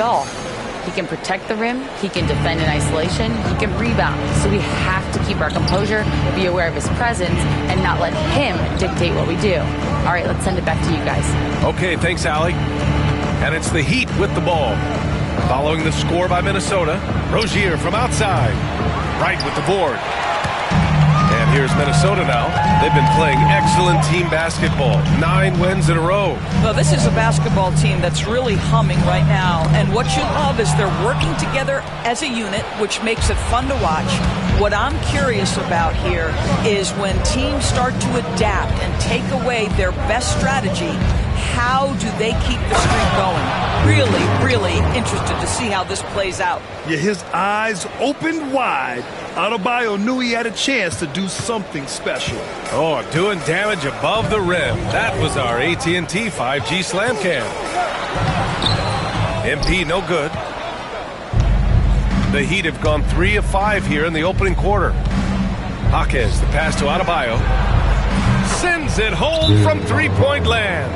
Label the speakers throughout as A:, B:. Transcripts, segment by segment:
A: all. He can protect the rim, he can defend in isolation, he can rebound. So we have to keep our composure, be aware of his presence, and not let him dictate what we do. All right, let's send it back to you guys.
B: Okay, thanks, Allie. And it's the Heat with the ball. Following the score by Minnesota, Rozier from outside. Right with the board. And here's Minnesota now. They've been playing excellent team basketball. 9 wins in a row.
C: Well, this is a basketball team that's really humming right now. And what you love is they're working together as a unit, which makes it fun to watch. What I'm curious about here is when teams start to adapt and take away their best strategy, how do they keep the streak going? Really, really interested to see how this plays out.
D: Yeah, his eyes opened wide. Adebayo knew he had a chance to do something special.
B: Oh, doing damage above the rim. That was our AT&T 5G slam cam. MP no good. The Heat have gone 3 of 5 here in the opening quarter. Jaquez, the pass to Adebayo. Sends it home from three-point land.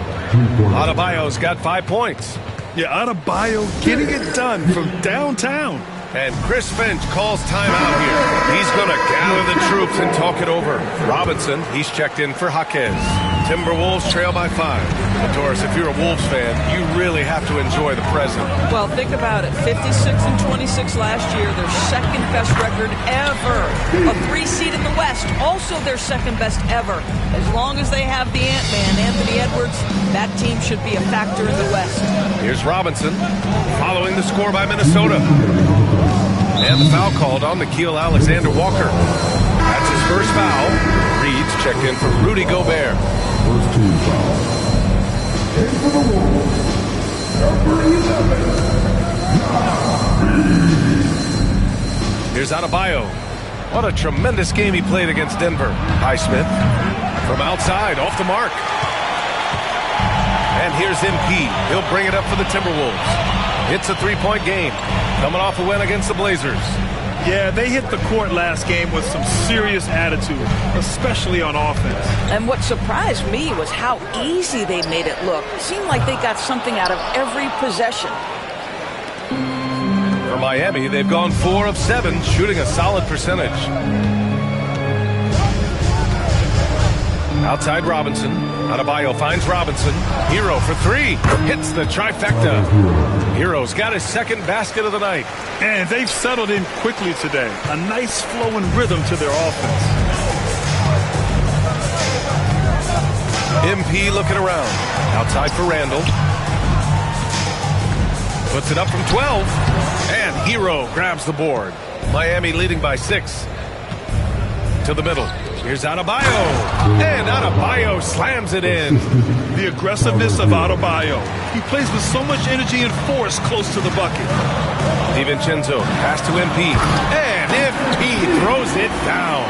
B: Adebayo's got 5 points.
D: Yeah, Adebayo getting it done from downtown.
B: And Chris Finch calls timeout here. He's going to gather the troops and talk it over. Robinson, he's checked in for Jaquez. Timberwolves trail by 5. But Doris, if you're a Wolves fan, you really have to enjoy the present.
C: Well, think about it. 56-26 last year, their second best record ever. A 3 seed in the West, also their second best ever. As long as they have the Ant-Man, Anthony Edwards, that team should be a factor in the West.
B: Here's Robinson, following the score by Minnesota. And the foul called on Nickeil Alexander-Walker. That's his first foul. Reed's checked in for Rudy Gobert.
E: First team foul. And for the Wolves, number 11.
B: Here's Adebayo. What a tremendous game he played against Denver. Highsmith from outside, off the mark. And here's MP. He'll bring it up for the Timberwolves. It's a 3-point game. Coming off a win against the Blazers.
D: Yeah, they hit the court last game with some serious attitude, especially on offense.
C: And what surprised me was how easy they made it look. It seemed like they got something out of every possession.
B: For Miami, they've gone 4 of 7, shooting a solid percentage. Outside Robinson. Adebayo finds Robinson. Hero for 3. Hits the trifecta. Hero's got his second basket of the night.
D: And they've settled in quickly today. A nice flowing rhythm to their offense.
B: MP looking around. Outside for Randall. Puts it up from 12. And Hero grabs the board. Miami leading by 6. To the middle. Here's Adebayo. And Adebayo slams it in.
D: The aggressiveness of Adebayo. He plays with so much energy and force close to the bucket.
B: DiVincenzo, pass to MP. And MP throws it down.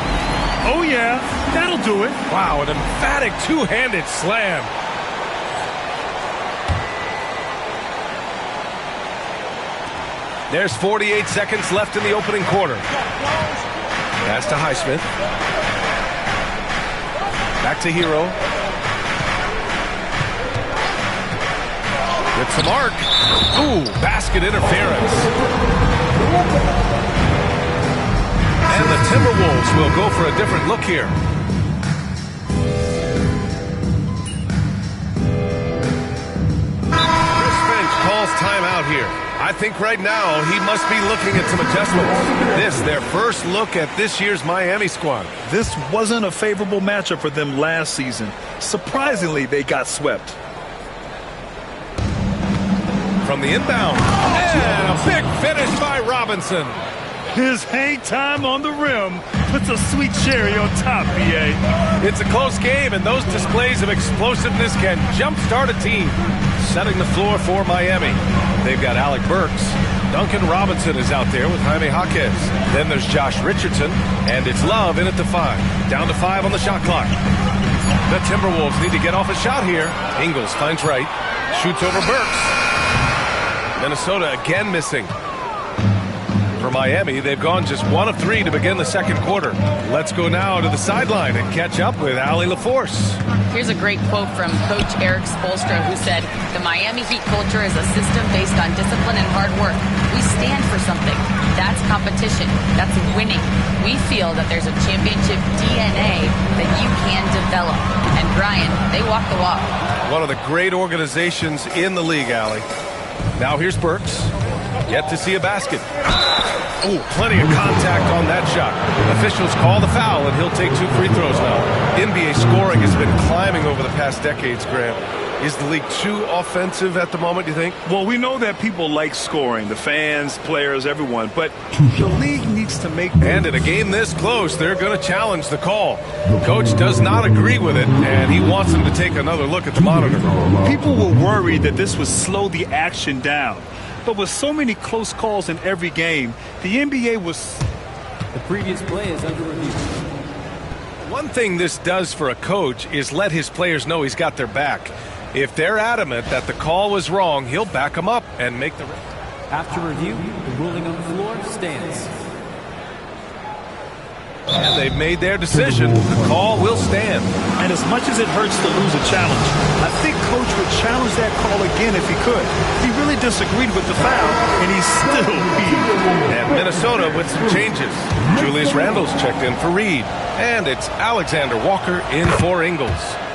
D: Oh, yeah, that'll do it.
B: Wow, an emphatic two-handed slam. There's 48 seconds left in the opening quarter. Pass to Highsmith. Back to Hero. It's the mark. Ooh, basket interference. And the Timberwolves will go for a different look here. Chris Finch calls timeout here. I think right now he must be looking at some adjustments. This, their first look at this year's Miami squad.
D: This wasn't a favorable matchup for them last season. Surprisingly, they got swept.
B: From the inbound. And a big finish by Robinson.
D: His hang time on the rim puts a sweet cherry on top, BA.
B: It's a close game, and those displays of explosiveness can jumpstart a team. Setting the floor for Miami. They've got Alec Burks. Duncan Robinson is out there with Jaime Jaquez. Then there's Josh Richardson, and it's Love in at the 5. Down to 5 on the shot clock. The Timberwolves need to get off a shot here. Ingles finds right. Shoots over Burks. Minnesota again missing. For Miami, they've gone just 1 of 3 to begin the second quarter. Let's go now to the sideline and catch up with Allie LaForce.
A: Here's a great quote from Coach Eric Spoelstra, who said, "The Miami Heat culture is a system based on discipline and hard work. We stand for something. That's competition. That's winning. We feel that there's a championship DNA that you can develop. And Brian, they walk the walk.
B: One of the great organizations in the league, Allie. Now here's Burks. Yet to see a basket. Oh, plenty of contact on that shot. Officials call the foul, and he'll take 2 free throws now. NBA scoring has been climbing over the past decades, Graham. Is the league too offensive at the moment, do you think?
D: Well, we know that people like scoring, the fans, players, everyone, but the league needs to make...
B: And in a game this close, they're going to challenge the call. Coach does not agree with it, and he wants them to take another look at the monitor.
D: People were worried that this would slow the action down. But with so many close calls in every game, the NBA was...
F: The previous play is under review.
B: One thing this does for a coach is let his players know he's got their back. If they're adamant that the call was wrong, he'll back them up and make the...
F: After review, the ruling on the floor stands.
B: And they've made their decision. The call will stand.
D: And as much as it hurts to lose a challenge, I think Coach would challenge that call again if he could. He really disagreed with the foul, and he's still beat.
B: And Minnesota with some changes. Julius Randle's checked in for Reed. And it's Alexander Walker in for Ingles.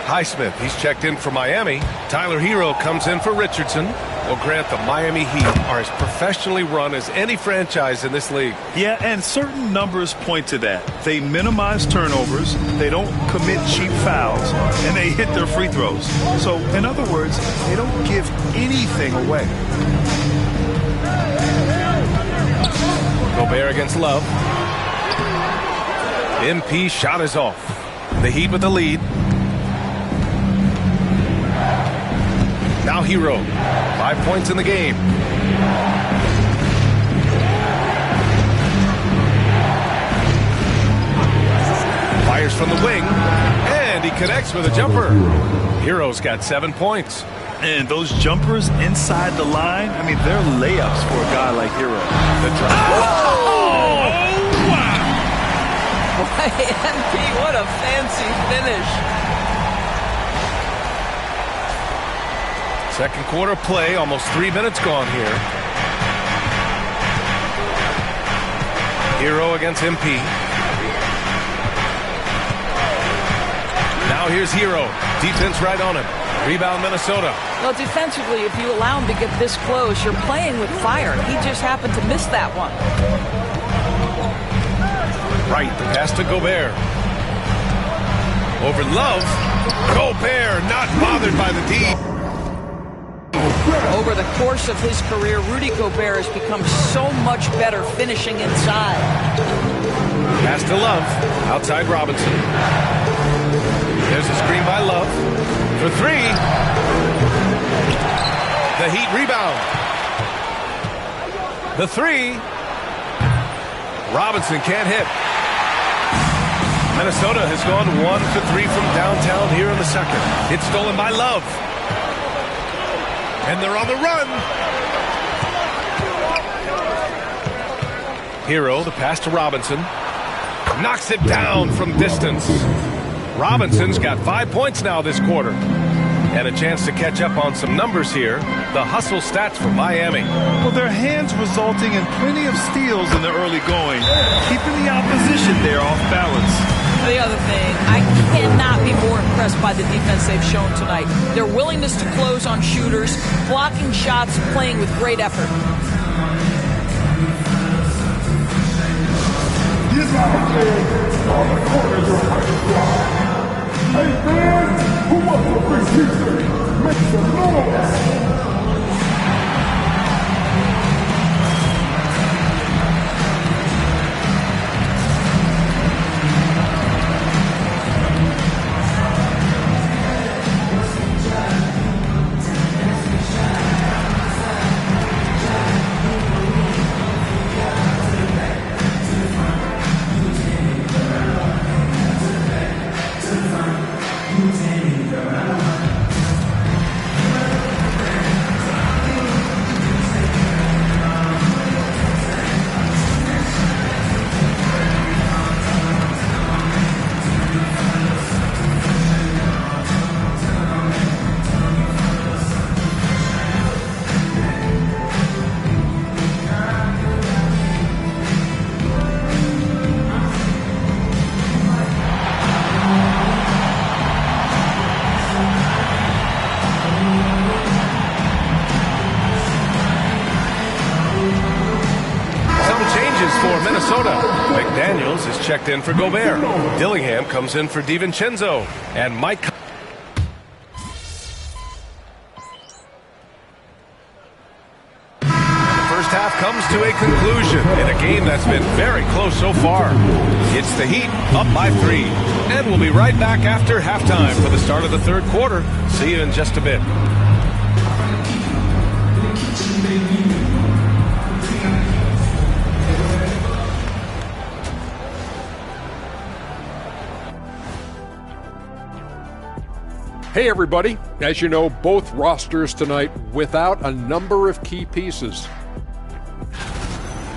B: Highsmith, he's checked in for Miami. Tyler Hero comes in for Richardson. Well, Grant, the Miami Heat are as professionally run as any franchise in this league.
D: Yeah, and certain numbers point to that. They minimize turnovers, they don't commit cheap fouls, and they hit their free throws. So, in other words, they don't give anything away.
B: Gobert against Love. MP shot is off. The Heat with the lead. Now Hero, 5 points in the game. Fires from the wing, and he connects with a jumper. Hero's got 7 points.
D: And those jumpers inside the line, I mean, they're layups for a guy like Hero.
B: The drive.
C: Oh, wow. Boy, MP, what a fancy finish.
B: Second quarter play, almost 3 minutes gone here. Hero against MP. Now here's Hero. Defense right on him. Rebound Minnesota.
C: Well, defensively, if you allow him to get this close, you're playing with fire. He just happened to miss that one.
B: Right, the pass to Gobert. Over Love. Gobert not bothered by the D.
C: Over the course of his career, Rudy Gobert has become so much better finishing inside.
B: Pass to Love. Outside Robinson. There's a screen by Love. For 3. The Heat rebound. The 3. Robinson can't hit. Minnesota has gone 1 for 3 from downtown here in the second. It's stolen by Love. And they're on the run. Hero, the pass to Robinson. Knocks it down from distance. Robinson's got 5 points now this quarter. And a chance to catch up on some numbers here. The hustle stats for Miami.
D: Well, their hands resulting in plenty of steals in the early going, keeping the opposition there off balance.
C: The other thing, I cannot be more impressed by the defense they've shown tonight. Their willingness to close on shooters, blocking shots, playing with great effort.
E: These are the corners of the Hey fans, who wants to bring history? Make some noise!
B: Minnesota. McDaniels is checked in for Gobert. Dillingham comes in for DiVincenzo. And Mike... First half comes to a conclusion in a game that's been very close so far. It's the Heat up by 3. And we'll be right back after halftime for the start of the third quarter. See you in just a bit.
G: Hey everybody, as you know, both rosters tonight without a number of key pieces.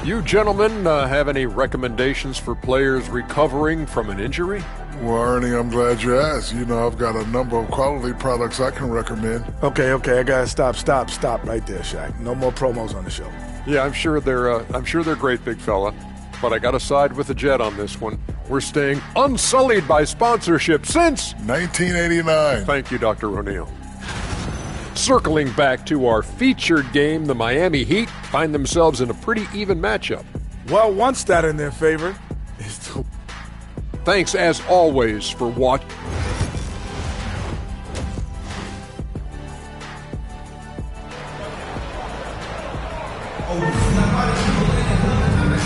G: You gentlemen have any recommendations for players recovering from an injury?
E: Well, Ernie, I'm glad you asked. You know, I've got a number of quality products I can recommend.
H: Okay, I gotta stop right there, Shaq. No more promos on the show.
G: Yeah, I'm sure they're great, big fella. But I gotta side with the Jet on this one. We're staying unsullied by sponsorship since
E: 1989.
G: Thank you, Dr. O'Neill. Circling back to our featured game, the Miami Heat find themselves in a pretty even matchup.
H: Well, one stat in their favor.
G: Thanks, as always, for watching.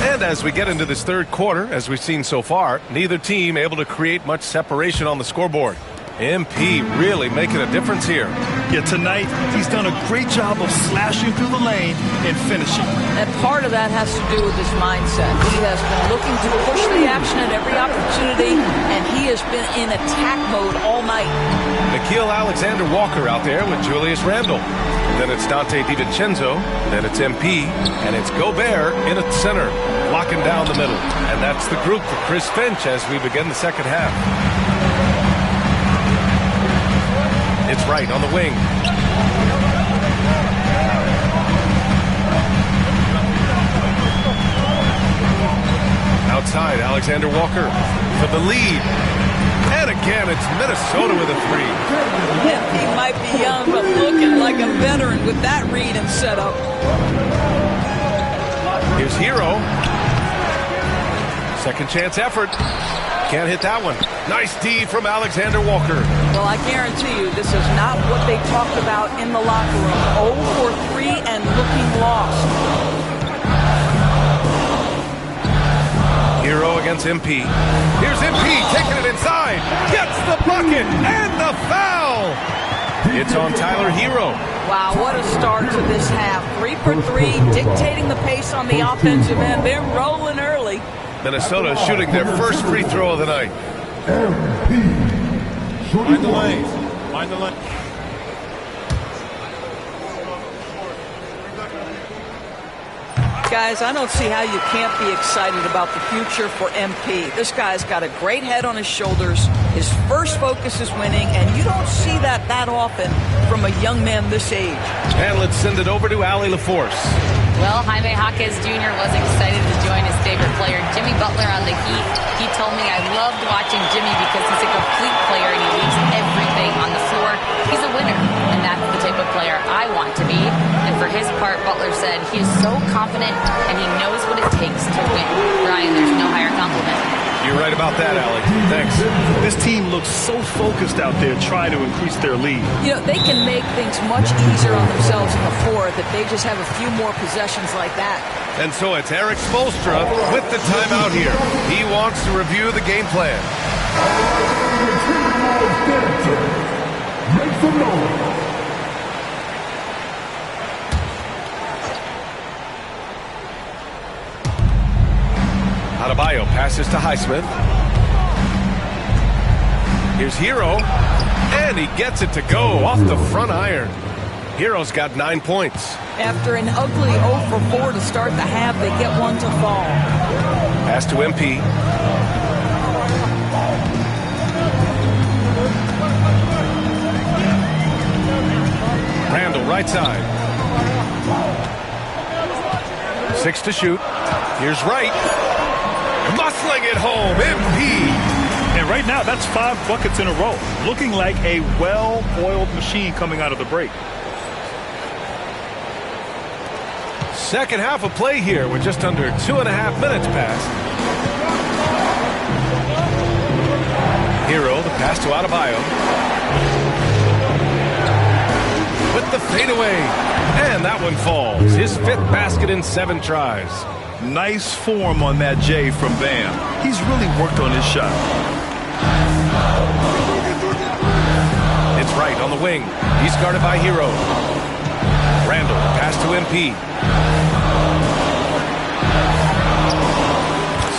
B: And as we get into this third quarter, as we've seen so far, neither team able to create much separation on the scoreboard. MP really making a difference here.
D: Yeah, tonight he's done a great job of slashing through the lane and finishing.
C: And part of that has to do with his mindset. He has been looking to push the action at every opportunity, and he has been in attack mode all night.
B: Nickeil Alexander-Walker out there with Julius Randle. Then it's Dante DiVincenzo, then it's MP, and it's Gobert in at the center, locking down the middle. And that's the group for Chris Finch as we begin the second half. It's right on the wing. Outside, Alexander Walker for the lead. And again, it's Minnesota with a 3.
C: He might be young, but looking like a veteran with that read and setup.
B: Here's Hero. Second chance effort. Can't hit that one. Nice D from Alexander Walker.
C: Well, I guarantee you this is not what they talked about in the locker room. 0 for 3 and looking lost.
B: Hero against MP. Here's MP taking it inside. Gets the bucket and the foul. It's on Tyler Hero.
C: Wow, what a start to this half. 3 for 3, dictating the pace on the offensive end. They're rolling early.
B: Minnesota shooting their first free throw of the night.
E: Mind the lane. Mind the lane.
C: Guys, I don't see how you can't be excited about the future for MP. This guy's got a great head on his shoulders. His first focus is winning, and you don't see that often from a young man this age.
B: And let's send it over to Allie LaForce.
A: Well, Jaime Jaquez Jr. was excited to join his favorite player, Jimmy Butler, on the Heat. He told me, I loved watching Jimmy because he's a complete player and he leaves everything on the floor. He's a winner, and that's the type of player I want to be. And for his part, Butler said he is so confident and he knows what it takes to win. Brian, there's no higher compliment.
B: You're right about that, Allie. Thanks.
D: This team looks so focused out there trying to increase their lead.
C: You know, they can make things much easier on themselves in the fourth if they just have a few more possessions like that. And
B: so it's Eric Spoelstra with the timeout here. He wants to review the game plan.
E: Make some noise.
B: Adebayo passes to Highsmith. Here's Hero, and he gets it to go off the front iron. Hero's got 9 points.
C: After an ugly 0 for 4 to start the half, they get one to fall.
B: Pass to MP. Randall, right side. 6 to shoot. Here's Wright. Muscling it home, MP.
D: And right now, that's 5 buckets in a row. Looking like a well-oiled machine coming out of the break.
B: Second half of play here with just under 2.5 minutes passed. Hero, the pass to Adebayo. With the fadeaway. And that one falls. His 5th basket in 7 tries.
D: Nice form on that J from Bam. He's really worked on his shot.
B: It's right on the wing. He's guarded by Hero. Randall, pass to MP.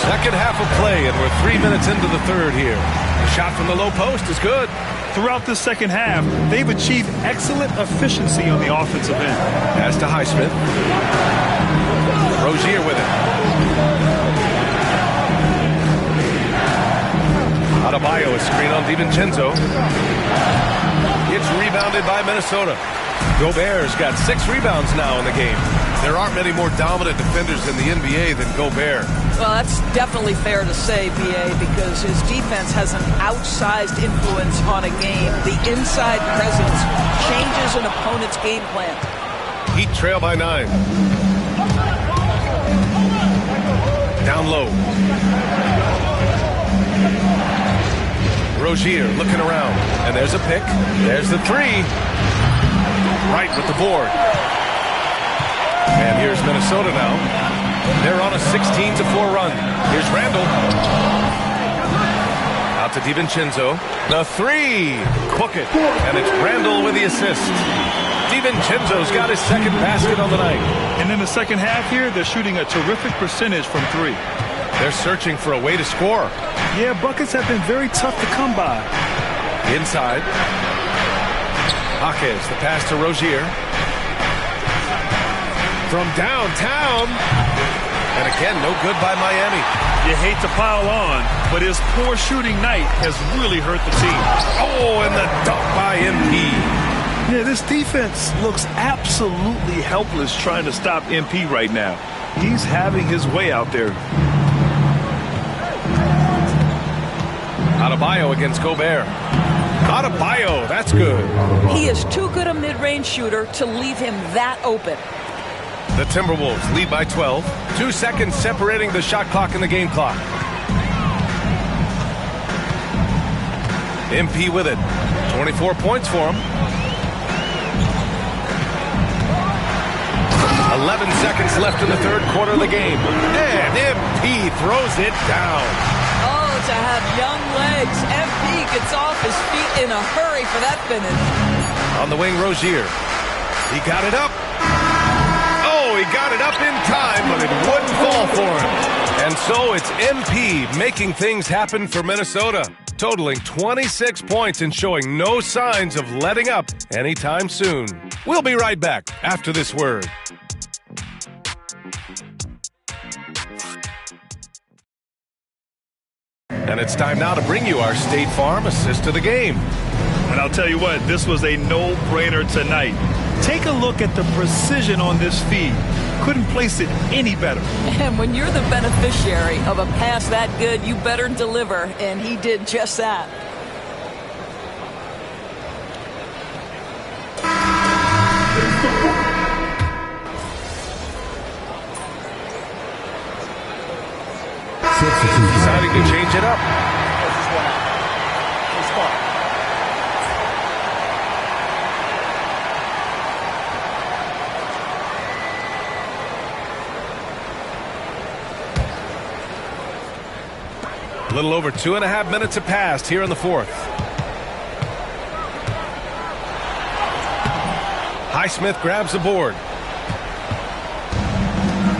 B: Second half of play, and we're 3 minutes into the third here. A shot from the low post is good.
D: Throughout the second half, they've achieved excellent efficiency on the offensive end.
B: Pass to Highsmith. Rozier with it. Adebayo is screen on DiVincenzo. It's rebounded by Minnesota. Gobert's got 6 rebounds now in the game. There aren't many more dominant defenders in the NBA than Gobert.
C: Well, that's definitely fair to say, B.A., because his defense has an outsized influence on a game. The inside presence changes an opponent's game plan.
B: Heat trail by 9. Down low. Rozier looking around. And there's a pick. There's the 3. Right with the board. And here's Minnesota now. They're on a 16-4 run. Here's Randall. Out to DiVincenzo. The 3. Book it. And it's Randall with the assist. DiVincenzo's got his 2nd basket on the night.
D: And in the second half here, they're shooting a terrific percentage from 3.
B: They're searching for a way to score.
D: Yeah, buckets have been very tough to come by.
B: Inside. Jaquez, the pass to Rozier. From downtown. And again, no good by Miami.
D: You hate to pile on, but his poor shooting night has really hurt the team.
B: Oh, and the dunk by MP.
D: Yeah, this defense looks absolutely helpless trying to stop MP right now. He's having his way out there.
B: Adebayo against Gobert. Adebayo, that's good.
C: He is too good a mid-range shooter to leave him that open.
B: The Timberwolves lead by 12. 2 seconds separating the shot clock and the game clock. MP with it. 24 points for him. 11 seconds left in the third quarter of the game. And MP throws it down.
C: Oh, to have young legs. MP gets off his feet in a hurry for that finish.
B: On the wing, Rozier. He got it up. Oh, he got it up in time, but it wouldn't fall for him. And so it's MP making things happen for Minnesota, totaling 26 points and showing no signs of letting up anytime soon. We'll be right back after this word. And it's time now to bring you our State Farm assist of the game.
D: And I'll tell you what, this was a no-brainer tonight. Take a look at the precision on this feed. Couldn't place it any better.
C: And when you're the beneficiary of a pass that good, you better deliver, and he did just that.
B: Deciding to change it up. A little over 2.5 minutes have passed here in the fourth. Highsmith grabs the board.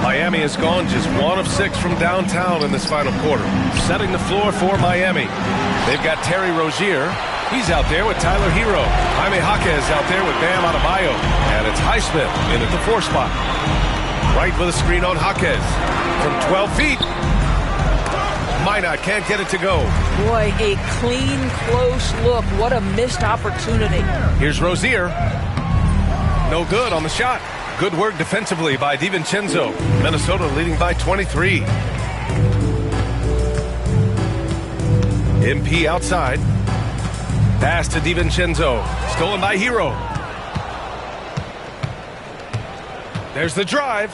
B: Miami has gone just 1 of 6 from downtown in this final quarter, setting the floor for Miami. They've got Terry Rozier. He's out there with Tyler Hero. Jaime Jaquez out there with Bam Adebayo. And it's Highsmith in at the 4 spot. Right with a screen on Jaquez. From 12 feet. Minot can't get it to go.
C: Boy, a clean, close look. What a missed opportunity.
B: Here's Rozier. No good on the shot. Good work defensively by DiVincenzo. Minnesota leading by 23. MP outside. Pass to DiVincenzo. Stolen by Hero. There's the drive.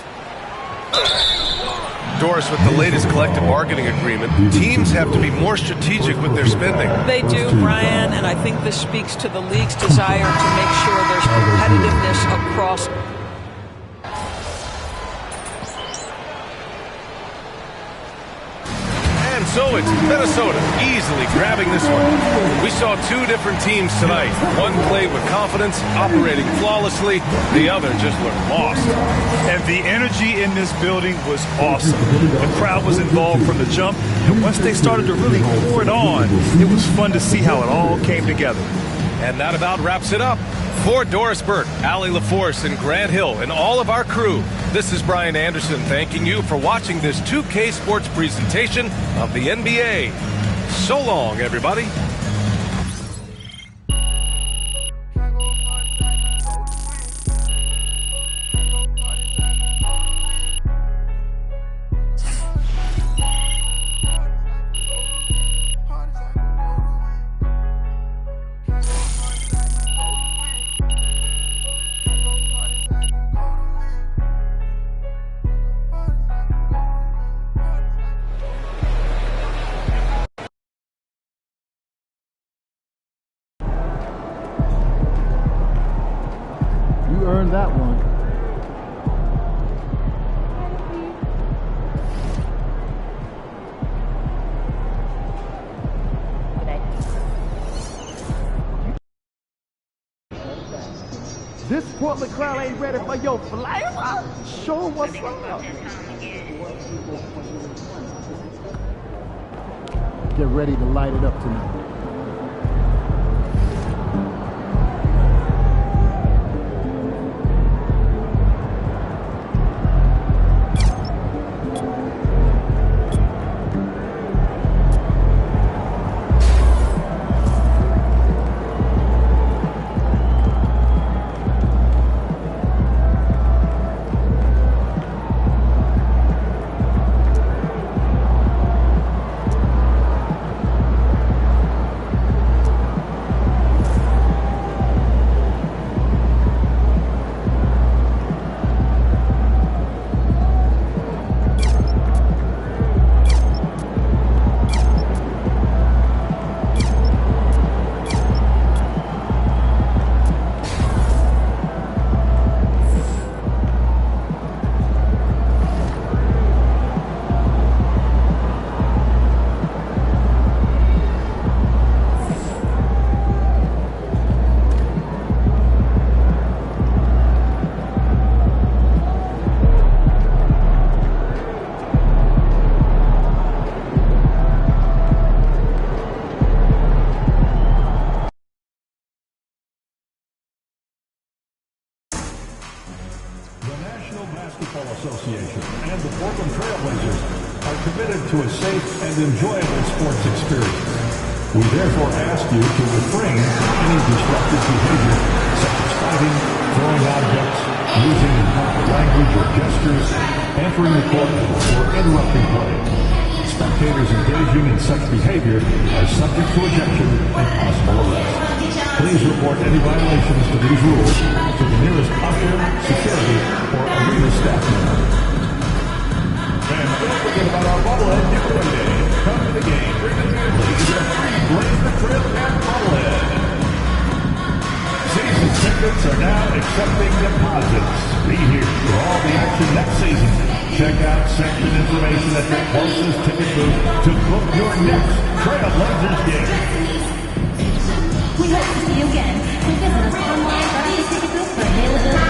B: Doris, with the latest collective bargaining agreement, teams have to be more strategic with their spending.
C: They do, Brian, and I think this speaks to the league's desire to make sure there's competitiveness across.
B: And so it's Minnesota easily grabbing this one. We saw two different teams tonight. One played with confidence, operating flawlessly. The other just looked lost.
D: And the energy in this building was awesome. The crowd was involved from the jump, and once they started to really pour it on, it was fun to see how it all came together.
B: And that about wraps it up. For Doris Burke, Allie LaForce, and Grant Hill, and all of our crew, this is Brian Anderson thanking you for watching this 2K Sports presentation of the NBA. So long, everybody.
F: You earned that one. This Portland crowd ain't ready for your flavor. Show 'em what's up. Get ready to light it up tonight.
E: Association and the Portland Trail Blazers are committed to a safe and enjoyable sports experience. We therefore ask you to refrain from any disruptive behavior such as fighting, throwing objects, using improper language or gestures, entering the court, or interrupting play. Spectators engaging in such behavior are subject to ejection and possible arrest. Please report any violations to these rules to the nearest usher, security, or arena staff member. And don't forget about our bobblehead giveaway day. Come to the game, bring the family to get a free Blaze the Trail Cap bobblehead. Season tickets are now accepting deposits. Be here for all the action next season. Check out section information at your closest ticket booth to book your next Trailblazers game.
I: We hope to see you again. So visit us online or at the ticket booth for availability.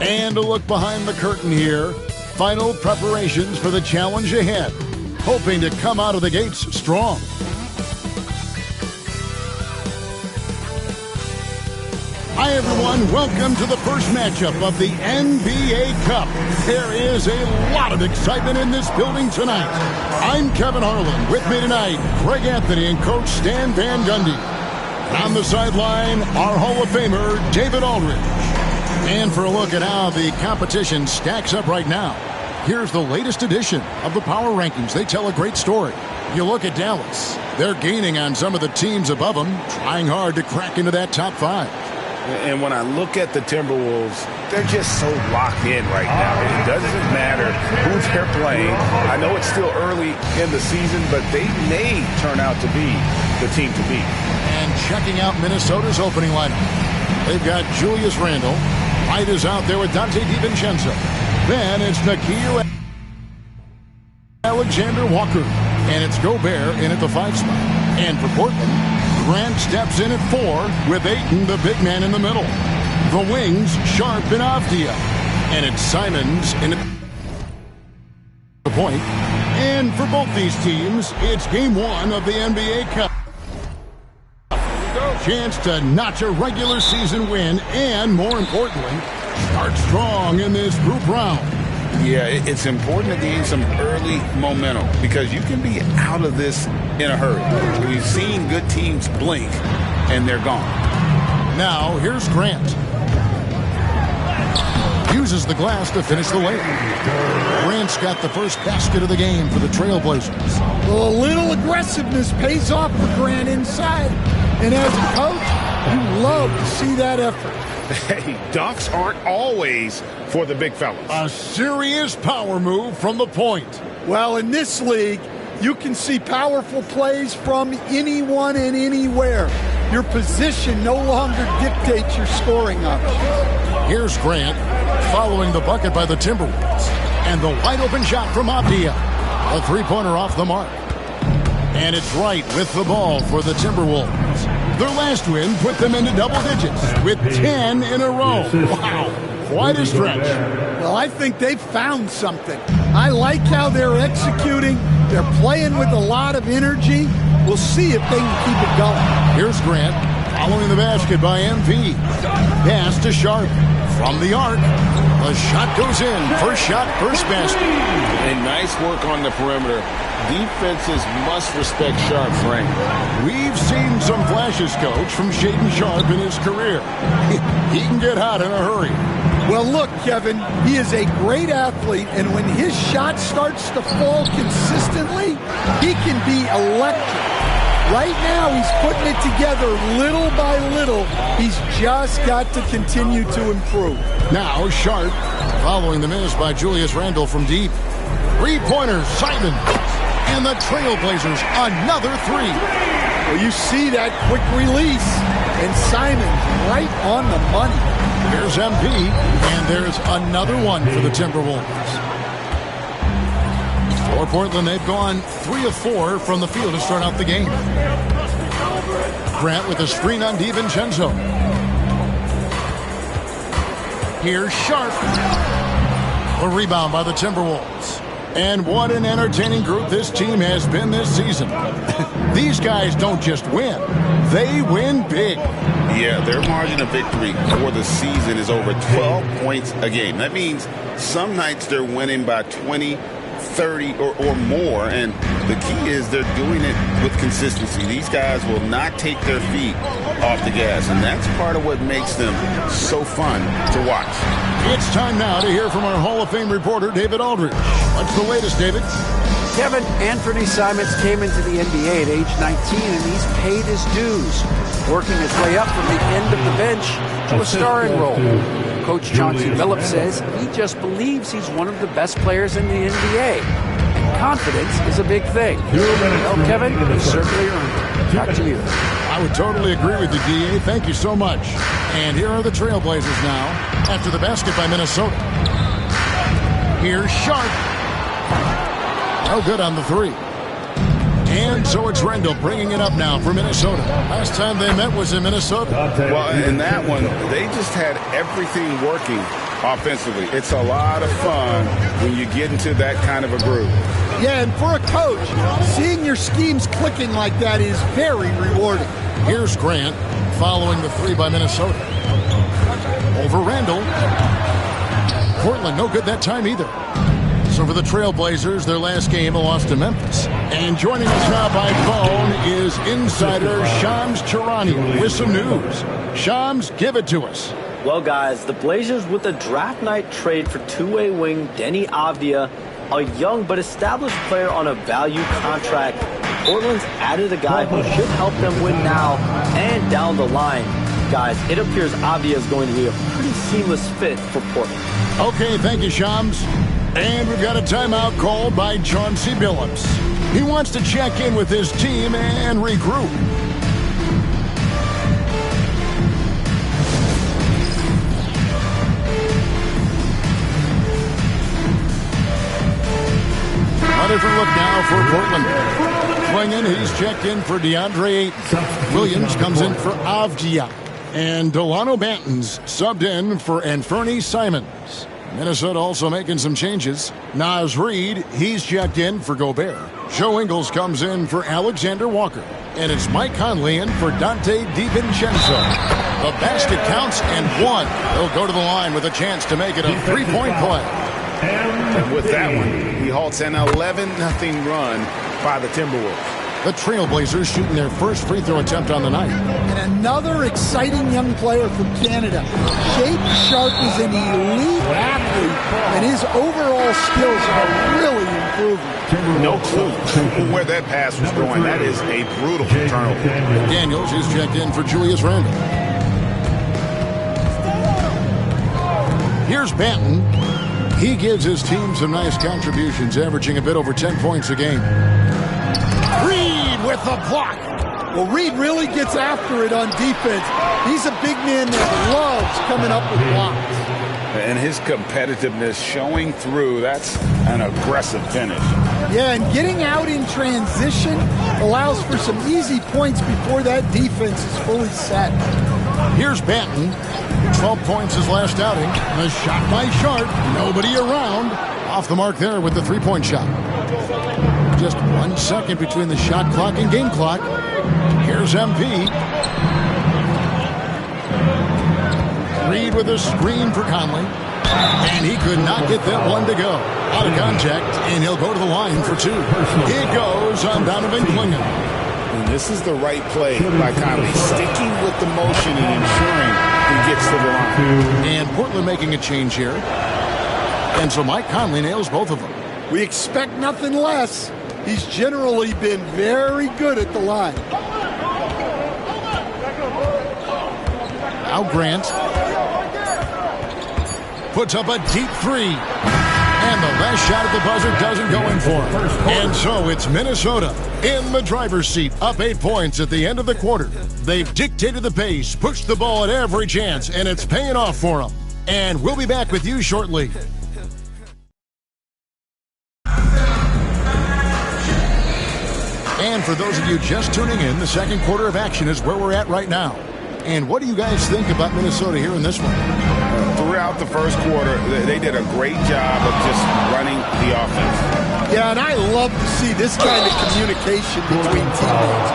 J: And a look behind the curtain here. Final preparations for the challenge ahead. Hoping to come out of the gates strong. Hi, everyone. Welcome to the first matchup of the NBA Cup. There is a lot of excitement in this building tonight. I'm Kevin Harlan. With me tonight, Greg Anthony and Coach Stan Van Gundy. And on the sideline, our Hall of Famer, David Aldridge. And for a look at how the competition stacks up right now, here's the latest edition of the Power Rankings. They tell a great story. You look at Dallas. They're gaining on some of the teams above them, trying hard to crack into that top five.
K: And when I look at the Timberwolves, they're just so locked in right now. It doesn't matter who they're playing. I know it's still early in the season, but they may turn out to be the team to beat.
J: And checking out Minnesota's opening lineup. They've got Julius Randle. White is out there with Dante DiVincenzo. Then it's Nickeil Alexander Walker. And it's Gobert in at the 5 spot. And for Portland, Grant steps in at 4 with Ayton, the big man, in the middle. The wings, Sharp and Avdia. And it's Simons in at the point. And for both these teams, it's game 1 of the NBA Cup. Chance to notch a regular season win and, more importantly, start strong in this group round.
K: Yeah, it's important to gain some early momentum because you can be out of this in a hurry. We've seen good teams blink, and they're gone.
J: Now, here's Grant. Uses the glass to finish the layup. Grant's got the first basket of the game for the Trailblazers.
L: Well, a little aggressiveness pays off for Grant inside. And as a coach, you love to see that effort.
K: Hey, dunks aren't always for the big fellas.
J: A serious power move from the point.
L: Well, in this league, you can see powerful plays from anyone and anywhere. Your position no longer dictates your scoring options.
J: Here's Grant following the bucket by the Timberwolves. And the wide-open shot from Avdia. A three-pointer off the mark. And it's right with the ball for the Timberwolves. Their last win put them into double digits with 10 in a row. Wow, quite a stretch.
L: Well, I think they've found something. I like how they're executing. They're playing with a lot of energy. We'll see if they can keep it going.
J: Here's Grant following the basket by MP. Pass to Sharp from the arc. The shot goes in. First shot, first basket.
K: And nice work on the perimeter. Defenses must respect Sharp's range.
J: We've seen some flashes, Coach, from Shaedon Sharp in his career. He can get hot in a hurry.
L: Well, look, Kevin, he is a great athlete, and when his shot starts to fall consistently, he can be electric. Right now, he's putting it together little by little. He's just got to continue to improve.
J: Now, Sharp, following the miss by Julius Randle from deep. Three-pointer, Simon. And the Trailblazers, another 3.
L: Well, you see that quick release, and Simon's right on the money.
J: Here's MP, and there's another one for the Timberwolves. For Portland, they've gone 3 of 4 from the field to start out the game. Grant with a screen on DiVincenzo. Here's Sharp. A rebound by the Timberwolves. And what an entertaining group this team has been this season. These guys don't just win, they win big.
K: Yeah, their margin of victory for the season is over 12 points a game. That means some nights they're winning by 20, 30 or more, and the key is they're doing it with consistency. These guys will not take their feet off the gas, and that's part of what makes them so fun to watch.
J: It's time now to hear from our Hall of Fame reporter, David Aldridge. What's the latest, David?
M: Kevin, Anthony Simons came into the NBA at age 19, and he's paid his dues, working his way up from the end of the bench to a starring role. Coach Chauncey Billups says he just believes he's one of the best players in the NBA. And confidence is a big thing. Well, Kevin, he certainly earned it. Back to you.
J: I would totally agree with you, D.A. Thank you so much. And here are the Trailblazers now after the basket by Minnesota. Here's Sharp. No good on the 3. And so it's Randle bringing it up now for Minnesota. Last time they met was in Minnesota.
K: Well, in that one, they just had everything working offensively. It's a lot of fun when you get into that kind of a groove.
L: Yeah, and for a coach, seeing your schemes clicking like that is very rewarding.
J: Here's Grant following the 3 by Minnesota. Over Randle. Portland no good that time either. So for the Trailblazers, their last game, a loss to Memphis. And joining us now by phone is insider Shams Charania with some news. Shams, give it to us.
N: Well, guys, the Blazers with a draft night trade for two-way wing Denny Avdia, a young but established player on a value contract. Portland's added a guy who should help them win now and down the line. guys, it appears Avdia is going to be a pretty seamless fit for Portland.
J: Okay, thank you, Shams. And we've got a timeout called by Chauncey Billups. He wants to check in with his team and regroup. A different look now for Portland. Swinging, he's checked in for DeAndre Ayton. Williams comes in for Avdia. And Delano Banton's subbed in for Anfernee Simons. Minnesota also making some changes. Naz Reid, he's checked in for Gobert. Joe Ingles comes in for Alexander Walker. And it's Mike Conley in for Dante DiVincenzo. The basket counts and one. He'll go to the line with a chance to make it a three-point play.
K: And with that one, he halts an 11-0 run by the Timberwolves.
J: The Trailblazers shooting their first free throw attempt on the night.
L: And another exciting young player from Canada. Jake Sharp is an elite athlete, and his overall skills are really improving.
K: No clue where that pass was going. That is a brutal turnover.
J: Daniels is checked in for Julius Randle. Here's Banton. He gives his team some nice contributions, averaging a bit over 10 points a game.
L: Reid with the block. Well, Reid really gets after it on defense. He's a big man that loves coming up with blocks.
K: And his competitiveness showing through. That's an aggressive finish.
L: Yeah, and getting out in transition allows for some easy points before that defense is fully set.
J: Here's Banton. 12 points his last outing. The shot by Sharp. Nobody around. Off the mark there with the three-point shot. Just 1 second between the shot clock and game clock. Here's MP. Reid with a screen for Conley. And he could not get that one to go. Out of contact, and he'll go to the line for two. It goes on Donovan Clingan.
K: And this is the right play by Conley. Sticking with the motion and ensuring he gets to the line.
J: And Portland making a change here. And so Mike Conley nails both of them.
L: We expect nothing less. He's generally been very good at the line.
J: Now Grant puts up a deep three. And the last shot at the buzzer doesn't go in for him. And so it's Minnesota in the driver's seat, up 8 points at the end of the quarter. They've dictated the pace, pushed the ball at every chance, and it's paying off for them. And we'll be back with you shortly. And for those of you just tuning in, the second quarter of action is where we're at right now. And what do you guys think about Minnesota here in this one?
K: Throughout the first quarter, they did a great job of just running the offense.
L: Yeah, and I love to see this kind of communication between teammates.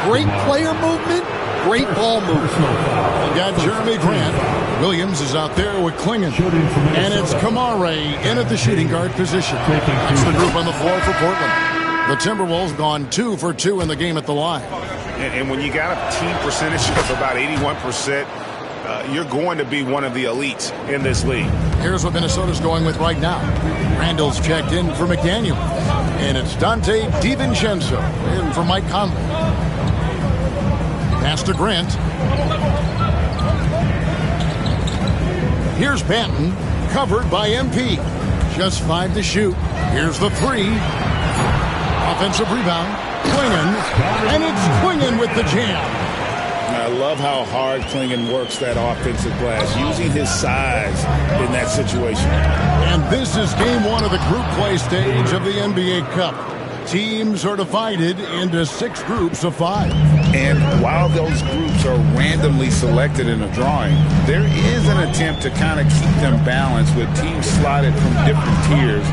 L: Great player movement, great ball movement.
J: We've got Jeremy Grant. Williams is out there with Clingan. And it's Kamare in at the shooting guard position. That's the group on the floor for Portland. The Timberwolves gone 2 for 2 in the game at the line.
K: And when you got a team percentage of about 81%, you're going to be one of the elites in this league.
J: Here's what Minnesota's going with right now. Randall's checked in for McDaniel. And it's Dante DiVincenzo in for Mike Conley. Pass to Grant. Here's Banton, covered by MP. Just 5 to shoot. Here's the three. Offensive rebound. Clingan. And it's Clingan with the jam.
K: I love how hard Clingan works that offensive glass, using his size in that situation.
J: And this is game 1 of the group play stage of the NBA Cup. Teams are divided into 6 groups of 5.
K: And while those groups are randomly selected in a drawing, there is an attempt to kind of keep them balanced with teams slotted from different tiers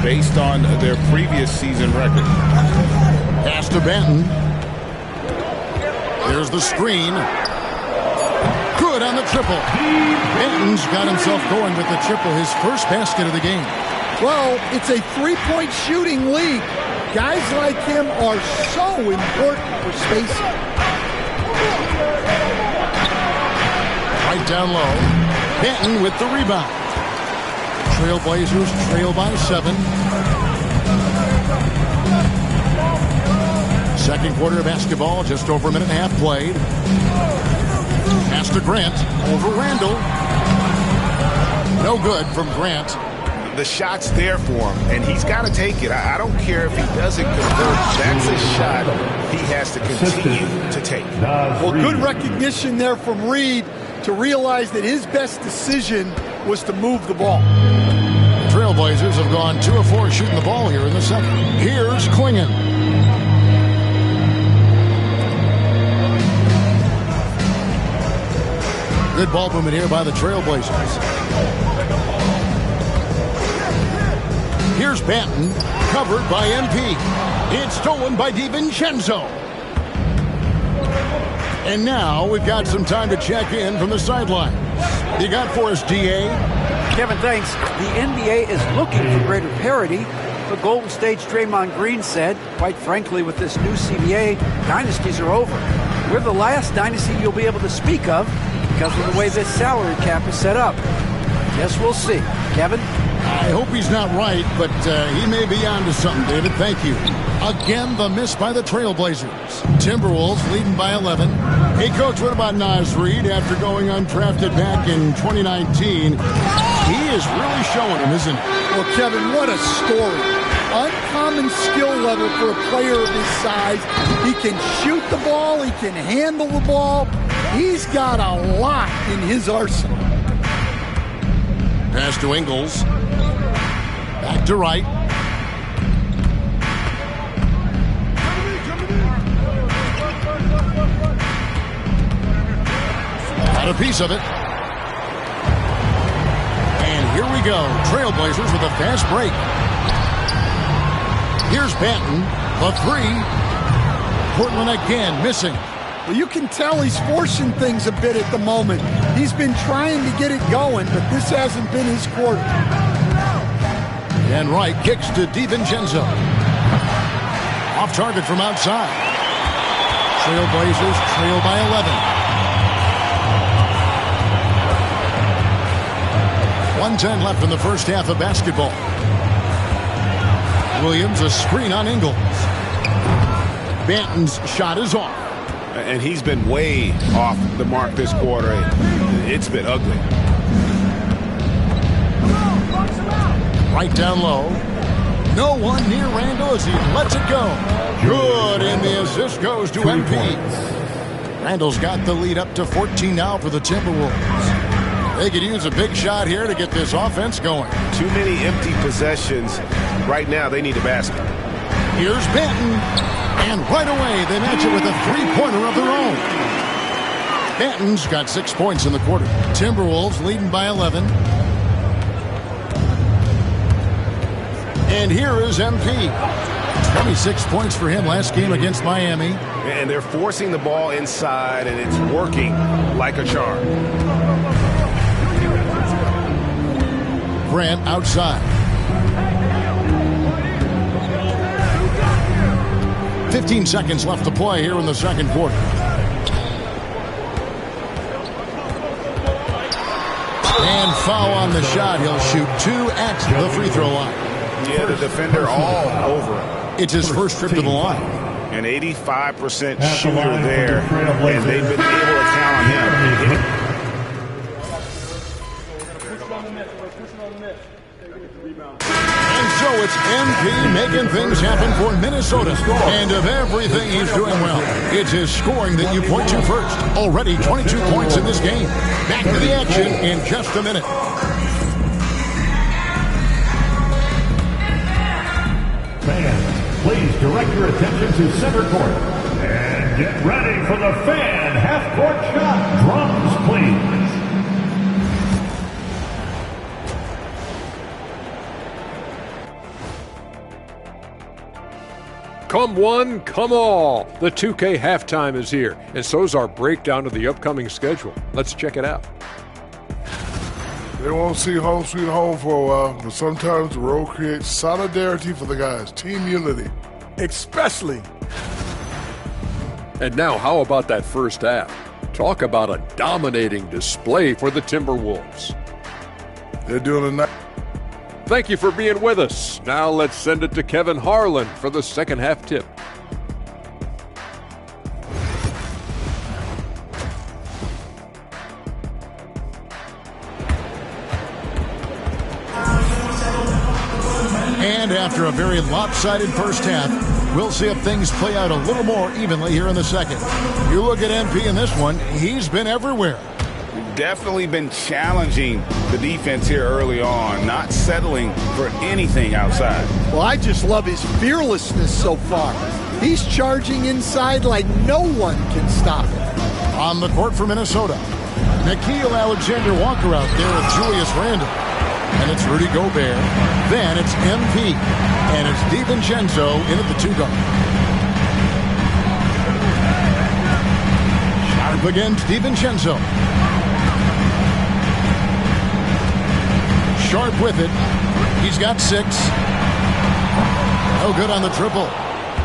K: based on their previous season record.
J: Pass to Banton. There's the screen. Good on the triple. Banton's got himself going with the triple, his first basket of the game.
L: Well, it's a three-point shooting league. Guys like him are so important for spacing.
J: Right down low. Banton with the rebound. Trailblazers trail by 7. Second quarter of basketball, just over a minute and a half played. Pass to Grant. Over Randall. No good from Grant.
K: The shot's there for him, and he's got to take it. I don't care if he doesn't convert. That's a shot he has to continue to take.
L: Well, good recognition there from Reed to realize that his best decision was to move the ball.
J: Trailblazers have gone 2 of 4 shooting the ball here in the second. Here's Klingon. Good ball movement here by the Trailblazers. Here's Banton, covered by MP. It's stolen by DiVincenzo. And now we've got some time to check in from the sidelines. You got for us, DA?
M: Kevin, thanks. The NBA is looking for greater parity, but Golden State's Draymond Green said, quite frankly, with this new CBA, dynasties are over. We're the last dynasty you'll be able to speak of because of the way this salary cap is set up. Guess we'll see. Kevin?
J: I hope he's not right, but he may be onto something, David. Thank you. Again, the miss by the Trailblazers. Timberwolves leading by 11. Hey, Coach, what about Naz Reid after going undrafted back in 2019? He is really showing him, isn't he?
L: Well, Kevin, what a story. Uncommon skill level for a player of his size. He can shoot the ball. He can handle the ball. He's got a lot in his arsenal.
J: Pass to Ingles. Back to Wright. Got a piece of it. And here we go. Trailblazers with a fast break. Here's Banton. The 3. Portland again missing.
L: Well, you can tell he's forcing things a bit at the moment. He's been trying to get it going, but this hasn't been his quarter.
J: And Wright kicks to DiVincenzo. Off target from outside. Trailblazers trail by 11. 1:10 left in the first half of basketball. Williams, a screen on Ingles. Banton's shot is off.
K: And he's been way off the mark this quarter. It's been ugly.
J: Right down low. No one near Randall as he lets it go. Good, and the assist goes to MP. Randall's got the lead up to 14 now for the Timberwolves. They could use a big shot here to get this offense going.
K: Too many empty possessions. Right now, they need a basket.
J: Here's Banton. And right away, they match it with a three-pointer of their own. Banton's got 6 points in the quarter. Timberwolves leading by 11. And here is MP. 26 points for him last game against Miami.
K: And they're forcing the ball inside, and it's working like a charm.
J: Grant outside. 15 seconds left to play here in the second quarter. And foul on the shot. He'll shoot 2 at the free throw line.
K: Yeah, the defender all over him.
J: It's his first trip to the line.
K: An 85% shooter there, and they've been able to count on him.
J: And so it's MP making things happen for Minnesota. And of everything he's doing well, it's his scoring that you point to first. Already 22 points in this game. Back to the action in just a minute.
E: Fans, please direct your attention to center court. And get ready for the fan half-court shot. Drums, please.
G: Come one, come all. The 2K halftime is here, and so's our breakdown of the upcoming schedule. Let's check it out.
H: They won't see home sweet home for a while, but sometimes the road creates solidarity for the guys. Team unity.
L: Especially.
G: And now, how about that first half? Talk about a dominating display for the Timberwolves.
H: They're doing a nice.
G: Thank you for being with us. Now let's send it to Kevin Harlan for the second half tip.
J: And after a very lopsided first half, we'll see if things play out a little more evenly here in the second. You look at MP in this one, he's been everywhere.
K: Definitely been challenging the defense here early on, not settling for anything outside.
L: Well, I just love his fearlessness so far. He's charging inside like no one can stop him.
J: On the court for Minnesota, Nickeil Alexander-Walker out there with Julius Randle. And it's Rudy Gobert. Then it's MP. And it's DiVincenzo in at the 2-guard. Sharp against DiVincenzo. Sharp with it. He's got 6. No good on the triple.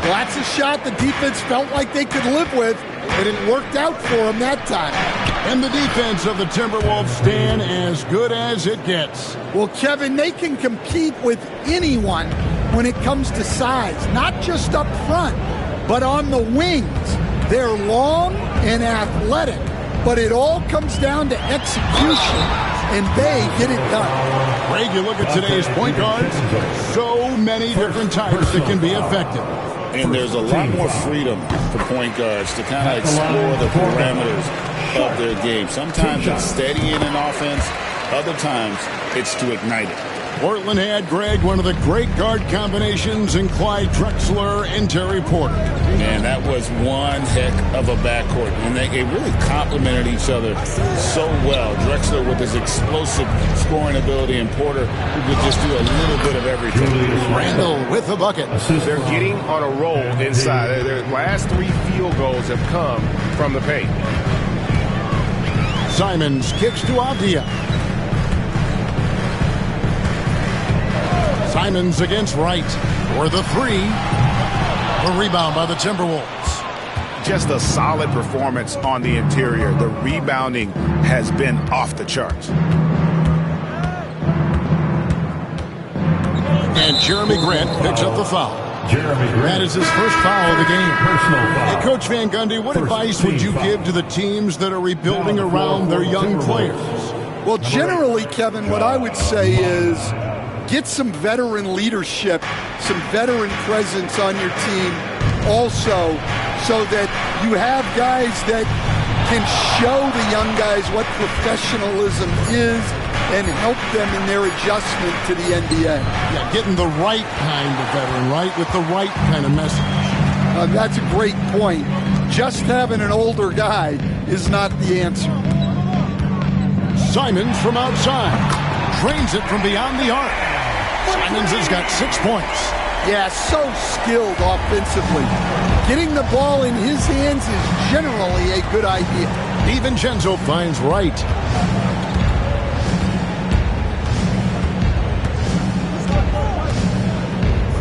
L: Well, that's a shot the defense felt like they could live with, and it worked out for them that time.
J: And the defense of the Timberwolves stand as good as it gets.
L: Well, Kevin, they can compete with anyone when it comes to size, not just up front, but on the wings. They're long and athletic, but it all comes down to execution, and they get it done.
J: Greg, you look at today's point guards, so many different types that can be effective.
K: And there's a lot more freedom for point guards to kind of explore the parameters of their game. Sometimes it's steadying an offense. Other times it's to ignite it.
J: Portland had, Greg, one of the great guard combinations in Clyde Drexler and Terry Porter.
K: Man, that was one heck of a backcourt. And they really complemented each other so well. Drexler with his explosive scoring ability and Porter who could just do a little bit of everything.
J: Randall with the bucket.
B: They're getting on a roll inside. Their last 3 field goals have come from the paint.
J: Simons kicks to Avdia. Simons against Wright for the 3. The rebound by the Timberwolves.
K: Just a solid performance on the interior. The rebounding has been off the charts.
J: And Jeremy Grant picks up the foul. That is his first foul of the game. Hey, Coach Van Gundy, what advice would you give to the teams that are rebuilding around their young players?
L: Well, generally, Kevin, what I would say is get some veteran leadership, some veteran presence on your team also, so that you have guys that can show the young guys what professionalism is and help them in their adjustment to the NBA.
J: Yeah, getting the right kind of veteran, right, with the right kind of message.
L: That's a great point. Just having an older guy is not the answer.
J: Simons from outside. Drains it from beyond the arc. Simons has got 6 points.
L: Yeah, so skilled offensively. Getting the ball in his hands is generally a good idea.
J: DiVincenzo finds Wright.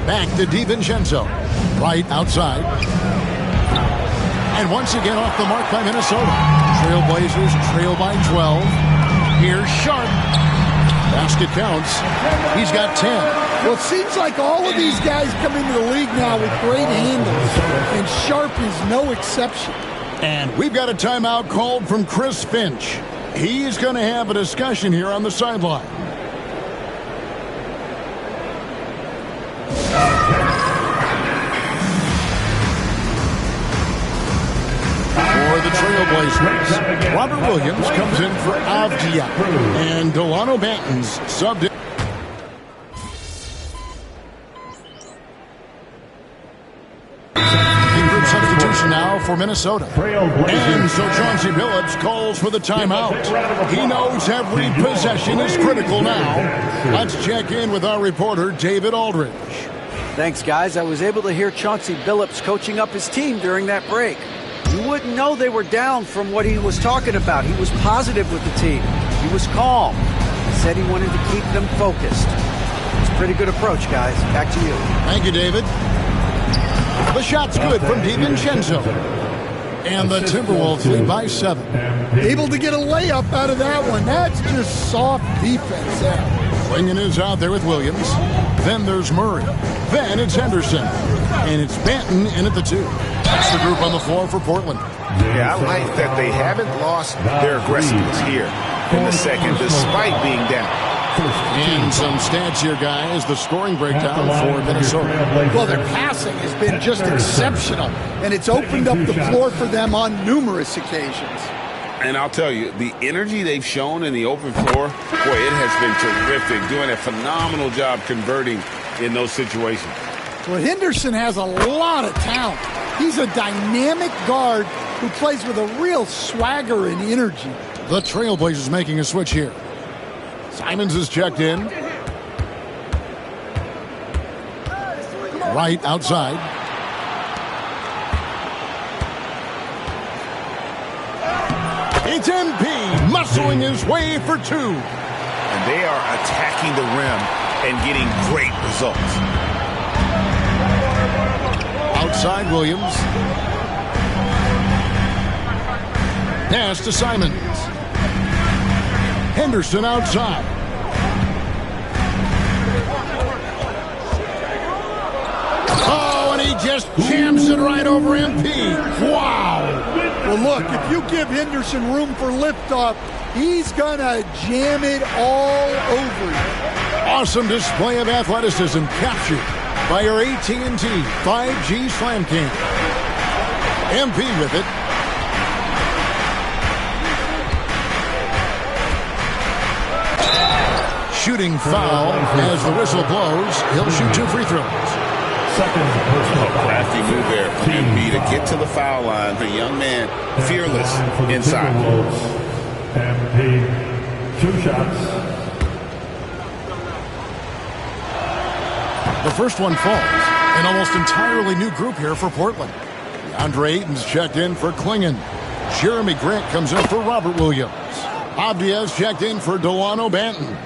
J: Back to DiVincenzo. Wright outside. And once again off the mark by Minnesota. Trailblazers trail by 12. Here's Sharp. Basket counts. He's got 10.
L: Well, it seems like all of these guys come into the league now with great handles, and Sharp is no exception.
J: And we've got a timeout called from Chris Finch. He's going to have a discussion here on the sideline. For the Trailblazers, Robert Williams comes in for Avdia, and Delano Banton's subbed in. Substitution now for Minnesota. And so Chauncey Billups calls for the timeout. He knows every possession is critical now. Let's check in with our reporter, David Aldridge.
M: Thanks, guys. I was able to hear Chauncey Billups coaching up his team during that break. You wouldn't know they were down from what he was talking about. He was positive with the team. He was calm. He said he wanted to keep them focused. It's a pretty good approach, guys. Back to you.
J: Thank you, David. The shot's good from DiVincenzo. And the Timberwolves lead by 7.
L: Able to get a layup out of that one. That's just soft defense there.
J: Swinging is out there with Williams. Then there's Murray. Then it's Henderson. And it's Banton in at the 2. That's the group on the floor for Portland.
K: Yeah, I like that they haven't lost their aggressiveness here in the second, despite being down.
J: And some stats here, guys. The scoring breakdown for Minnesota.
L: Well, their passing has been just exceptional, and it's opened up the floor for them on numerous occasions.
K: And I'll tell you, the energy they've shown in the open floor, boy, it has been terrific, doing a phenomenal job converting in those situations.
L: Well, Henderson has a lot of talent. He's a dynamic guard who plays with a real swagger and energy.
J: The Trailblazers making a switch here. Simons is checked in. Right outside. It's MP muscling his way for two.
K: And they are attacking the rim and getting great results.
J: Outside Williams. Pass to Simons. Henderson outside. Oh, and he just jams it right over MP. Wow.
L: Well, look, if you give Henderson room for liftoff, he's going to jam it all over you.
J: Awesome display of athleticism captured by your AT&T 5G Slam King. MP with it. Shooting foul as the whistle blows. He'll shoot 2 free throws.
E: Second personal foul.
K: Crafty move there for MB to get to the foul line. The young man, fearless inside.
E: MP, 2 shots.
J: The first one falls. An almost entirely new group here for Portland. Andre Ayton's checked in for Klingon. Jeremy Grant comes in for Robert Williams. Abdia's checked in for Delano Banton.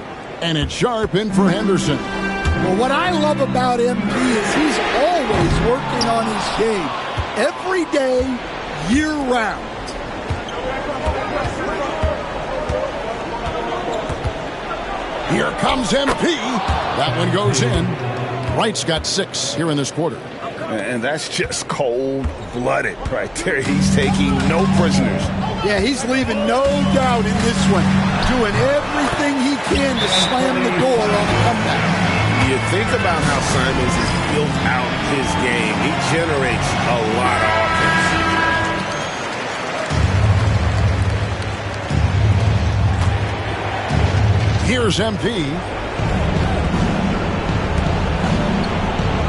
J: And it's Sharp in for Henderson.
L: Well, what I love about MP is he's always working on his game. Every day, year-round.
J: Here comes MP. That one goes in. Wright's got 6 here in this quarter.
K: And that's just cold-blooded right there. He's taking no prisoners.
L: Yeah, he's leaving no doubt in this one. Doing everything he can to slam the door on the comeback.
K: You think about how Simons has built out his game. He generates a lot of offense.
J: Here's MP.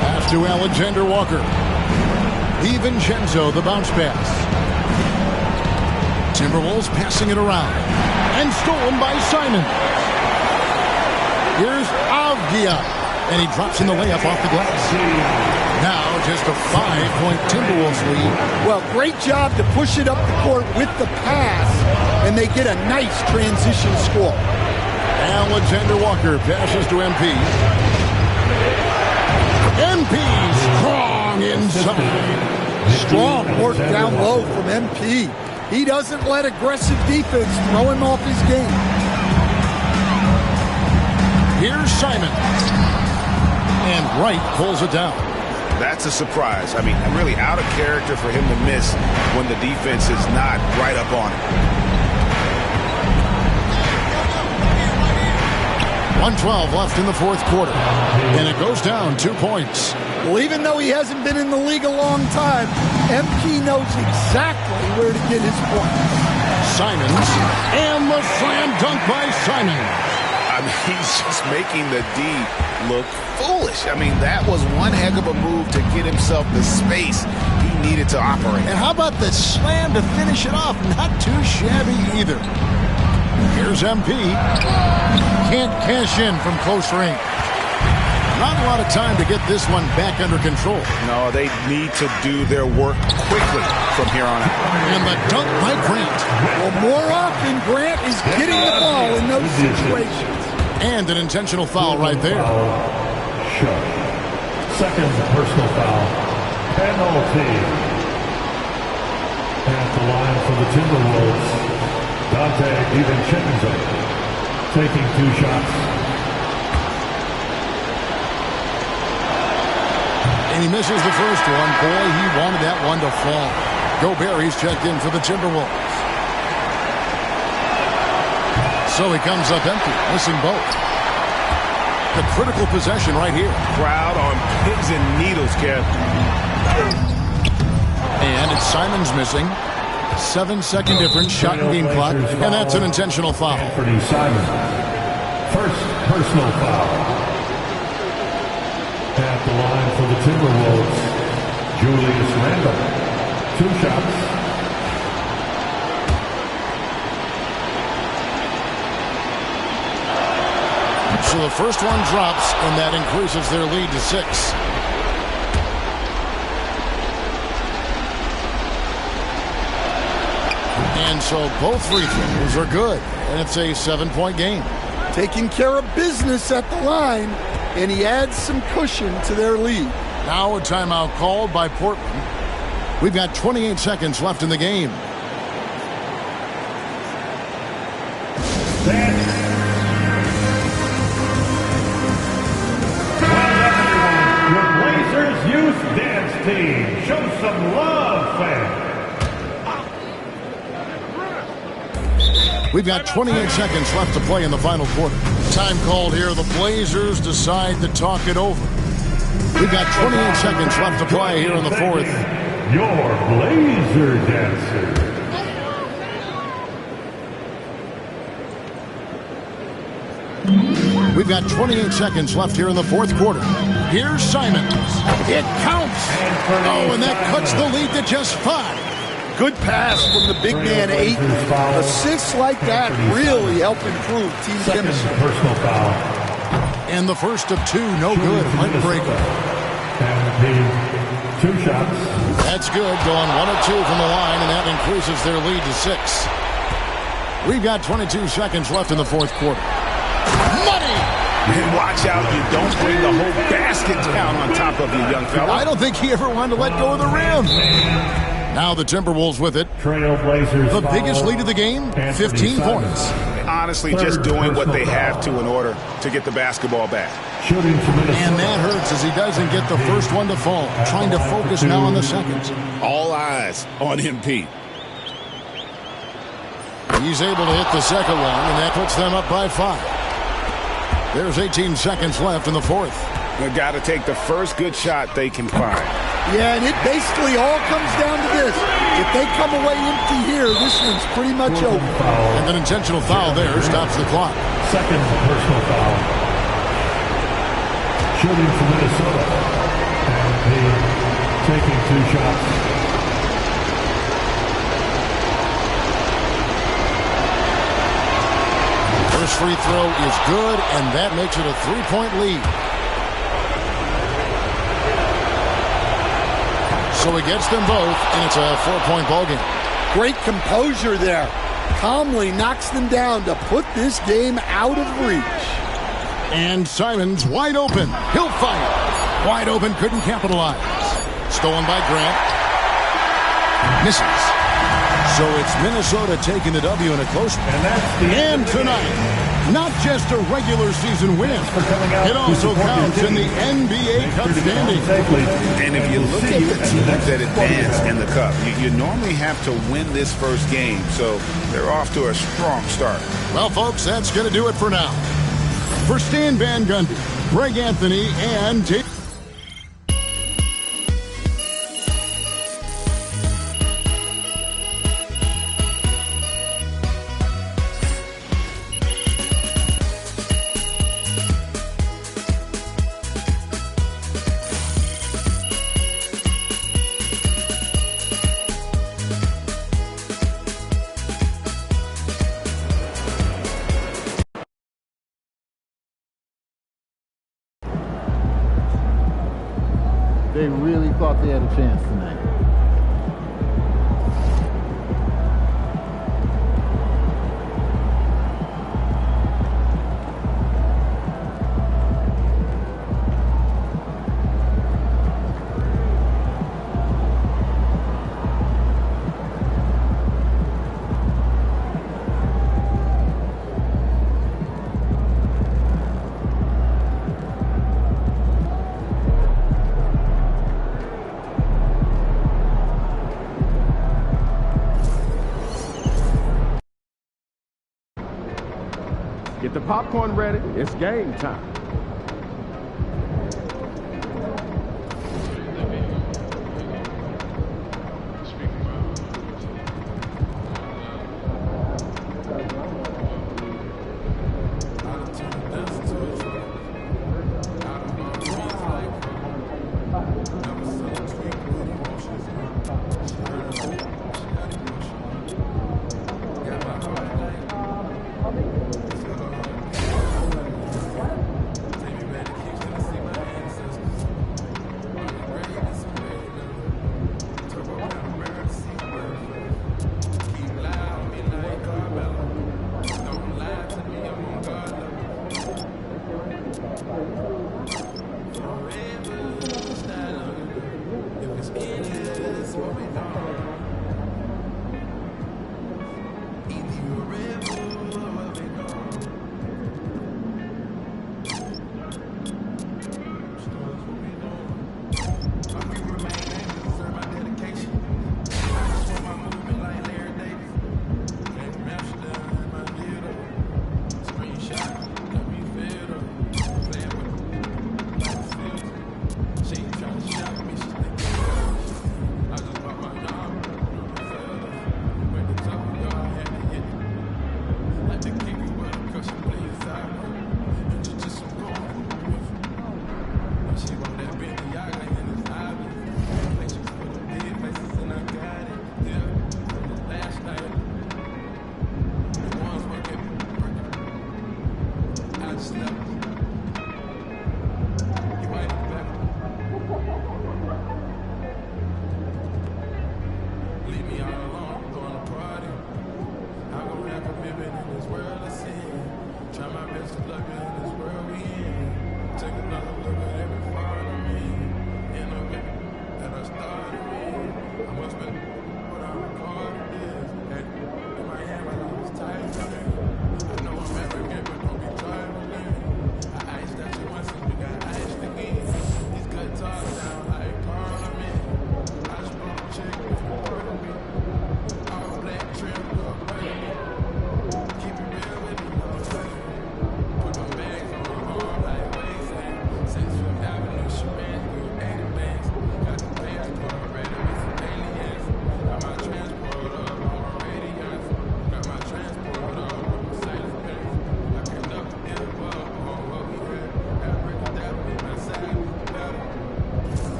J: Pass to Alexander Walker. DiVincenzo, the bounce pass. Timberwolves passing it around. And stolen by Simon. Here's Avdia. And he drops in the layup off the glass. Now just a 5-point Timberwolves lead.
L: Well, great job to push it up the court with the pass. And they get a nice transition score.
J: Alexander Walker passes to MP. MP strong inside.
L: Strong work down low from MP. He doesn't let aggressive defense throw him off his game.
J: Here's Simon. And Wright pulls it down.
K: That's a surprise. I mean, really out of character for him to miss when the defense is not right up on him.
J: 1:12 left in the fourth quarter. And it goes down 2 points.
L: Well, even though he hasn't been in the league a long time, MP knows exactly where to get his point.
J: Simons. And the slam dunk by Simon.
K: I mean, he's just making the D look foolish. I mean, that was one heck of a move to get himself the space he needed to operate.
J: And how about the slam to finish it off? Not too shabby either. Here's MP. Can't cash in from close range. Not a lot of time to get this one back under control.
K: No, they need to do their work quickly from here on out.
J: And the dunk by Grant.
L: Well, more often, Grant is getting the ball in those situations.
J: And an intentional foul right there.
E: Second personal foul. Penalty. At the line for the Timberwolves, Dante DiVincenzo taking 2 shots.
J: And he misses the first one. Boy, he wanted that one to fall. Gobert, he's checked in for the Timberwolves. So he comes up empty, missing both. critical possession right here.
K: Crowd on pins and needles, Kev.
J: And it's Simons missing. 7-second difference, shot and game clock, and that's an intentional foul.
E: Anthony Simon, first personal foul. At the line for the Timberwolves, Julius Randle. 2 shots.
J: So the first one drops, and that increases their lead to 6. And so both free throws are good, and it's a 7-point game.
L: Taking care of business at the line, and he adds some cushion to their lead.
J: Now a timeout called by Portland. We've got 28 seconds left in the game.
E: Your Blazers Youth Dance Team. Show some love, fans.
J: We've got 28 seconds left to play in the final quarter. Time called here. The Blazers decide to talk it over. We've got 28 seconds left to play here in the fourth.
E: Your Blazer Dancer.
J: We've got 28 seconds left here in the fourth quarter. Here's Simons. It counts. Oh, and that cuts the lead to just 5.
L: Good pass from the big man, Ayton. Assists like that really help improve team chemistry.
E: Personal foul.
J: And the first of 2, no good. Heartbreaker.
E: And 2 shots.
J: That's good. Going 1 of 2 from the line, and that increases their lead to 6. We've got 22 seconds left in the fourth quarter. Money!
K: And watch out, you don't bring the whole basket down on top of you, young fella.
J: I don't think he ever wanted to let go of the rim. Now the Timberwolves with it.
E: Trailblazers.
J: The biggest lead of the game, 15 points.
K: Honestly, just doing what they have to in order to get the basketball back.
J: And that hurts as he doesn't get the first one to fall. Trying to focus now on the seconds.
K: All eyes on him, Pete.
J: He's able to hit the second one, and that puts them up by 5. There's 18 seconds left in the fourth.
K: They've got to take the first good shot they can find.
L: Yeah, and it basically all comes down to this. If they come away empty here, this one's pretty much over.
J: And an intentional foul there stops the clock.
E: Second personal foul. Shooting for Minnesota. And taking 2 shots.
J: First free throw is good, and that makes it a 3-point lead. So he gets them both, and it's a 4-point ballgame.
L: Great composure there. Calmly knocks them down to put this game out of reach.
J: And Simons wide open. He'll fire. Wide open, couldn't capitalize. Stolen by Grant. Misses. So it's Minnesota taking the W in a close one. And tonight, not just a regular season win, it also counts in the NBA Cup standings.
K: And if you look at the teams that advance in the Cup, you normally have to win this first game, so they're off to a strong start.
J: Well, folks, that's going to do it for now. For Stan Van Gundy, Greg Anthony, and Dave.
O: They really thought they had a chance tonight.
F: Get the popcorn ready. It's game time.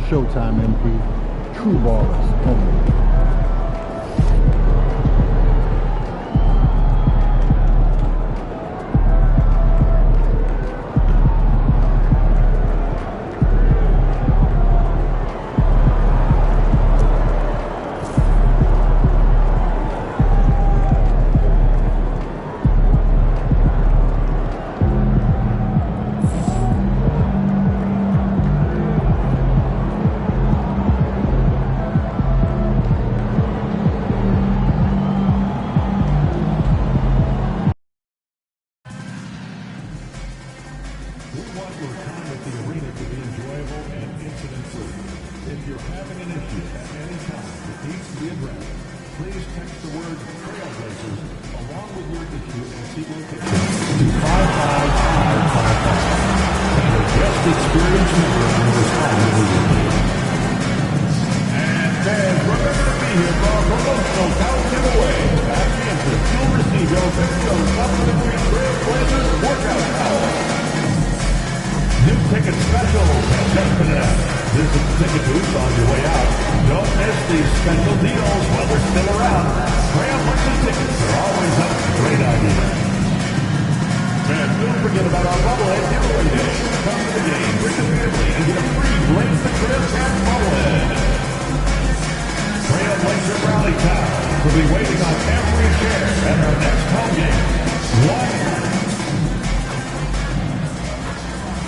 O: Showtime, MP. True ballers only.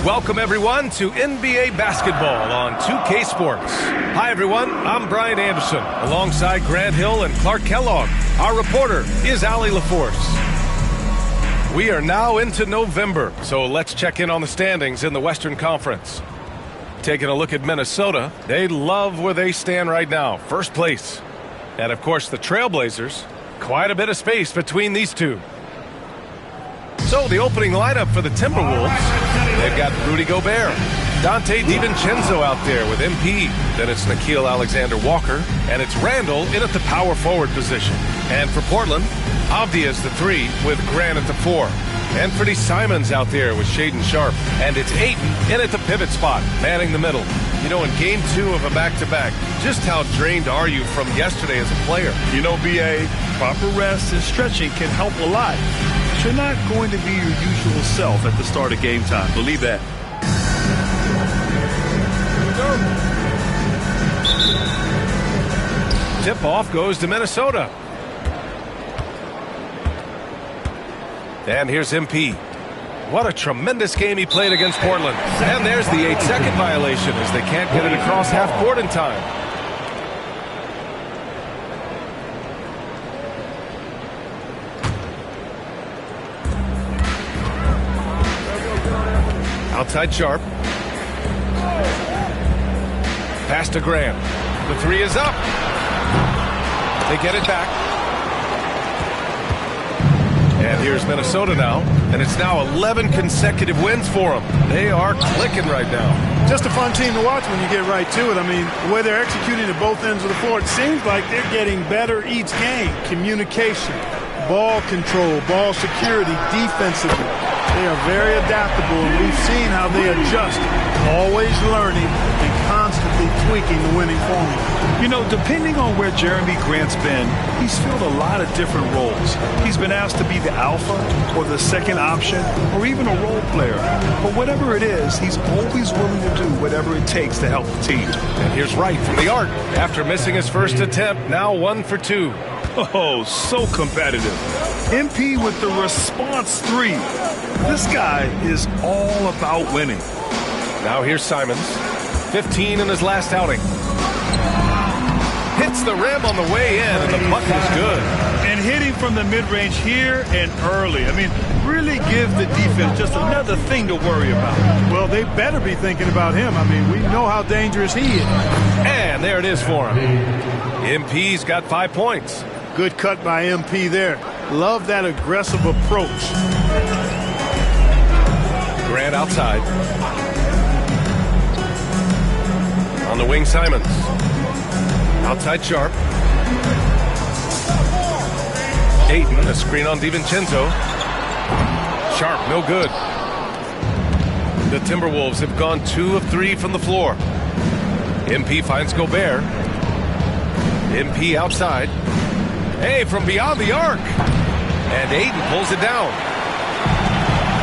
B: Welcome, everyone, to NBA basketball on 2K Sports. Hi, everyone. I'm Brian Anderson, alongside Grant Hill and Clark Kellogg. Our reporter is Allie LaForce. We are now into November, so let's check in on the standings in the Western Conference. Taking a look at Minnesota, they love where they stand right now, first place. And, of course, the Trailblazers, quite a bit of space between these two. So the opening lineup for the Timberwolves, they've got Rudy Gobert, Dante DiVincenzo out there with MP. Then it's Nickeil Alexander-Walker, and it's Randall in at the power forward position. And for Portland, Avdija is the 3 with Grant at the 4. Anthony Simons out there with Shaedon Sharpe. And it's Ayton in at the pivot spot, manning the middle. You know, in Game 2 of a back-to-back, just how drained are you from yesterday as a player?
D: You know, B.A., proper rest and stretching can help a lot. You're not going to be your usual self at the start of game time. Believe that.
B: Tip-off goes to Minnesota. And here's MP. What a tremendous game he played against Portland. And there's the 8-second violation as they can't get it across half court in time. Outside Sharpe. Pass to Grant. The 3 is up. They get it back. And here's Minnesota now. And it's now 11 consecutive wins for them. They are clicking right now.
P: Just a fun team to watch when you get right to it. I mean, the way they're executing at both ends of the floor, it seems like they're getting better each game. Communication, ball control, ball security, defensively. They are very adaptable, and we've seen how they adjust, always learning and constantly tweaking the winning formula.
D: You know, depending on where Jeremy Grant's been, he's filled a lot of different roles. He's been asked to be the alpha or the second option or even a role player. But whatever it is, he's always willing to do whatever it takes to help the team.
B: And here's Wright from the arc. After missing his first attempt, now 1 for 2.
D: Oh, so competitive. MP with the response 3. This guy is all about winning.
B: Now here's Simons. 15 in his last outing. Hits the rim on the way in, and the bucket is good.
P: And hitting from the mid-range here and early. I mean, really give the defense just another thing to worry about. Well, they better be thinking about him. I mean, we know how dangerous he is.
B: And there it is for him. MP's got 5 points.
P: Good cut by MP there. Love that aggressive approach.
B: Grant outside. On the wing, Simons. Outside Sharpe. Ayton, a screen on DiVincenzo. Sharpe, no good. The Timberwolves have gone 2 of 3 from the floor. MP finds Gobert. MP outside. Hey, from beyond the arc. And Ayton pulls it down.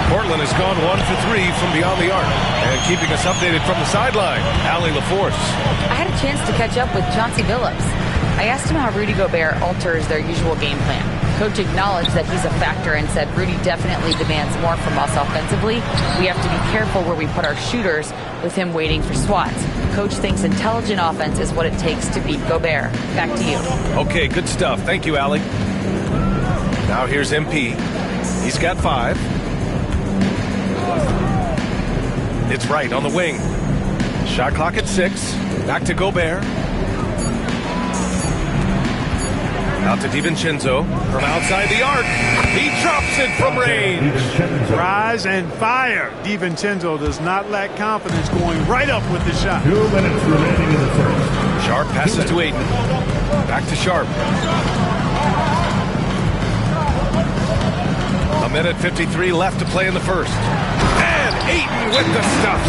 B: Portland has gone 1 for 3 from beyond the arc. And keeping us updated from the sideline, Allie LaForce.
A: I had a chance to catch up with Chauncey Billups. I asked him how Rudy Gobert alters their usual game plan. Coach acknowledged that he's a factor and said Rudy definitely demands more from us offensively. We have to be careful where we put our shooters with him waiting for swats. Coach thinks intelligent offense is what it takes to beat Gobert. Back to you.
B: Okay, good stuff. Thank you, Allie. Now here's MP. He's got 5. It's right on the wing. Shot clock at 6. Back to Gobert. Out to DiVincenzo from outside the arc. He drops it from range.
P: Rise and fire. DiVincenzo does not lack confidence, going right up with the shot.
E: 2 minutes remaining in the first.
B: Sharp passes to Ayton. Back to Sharp. A minute 53 left to play in the first. And Ayton with the stuff.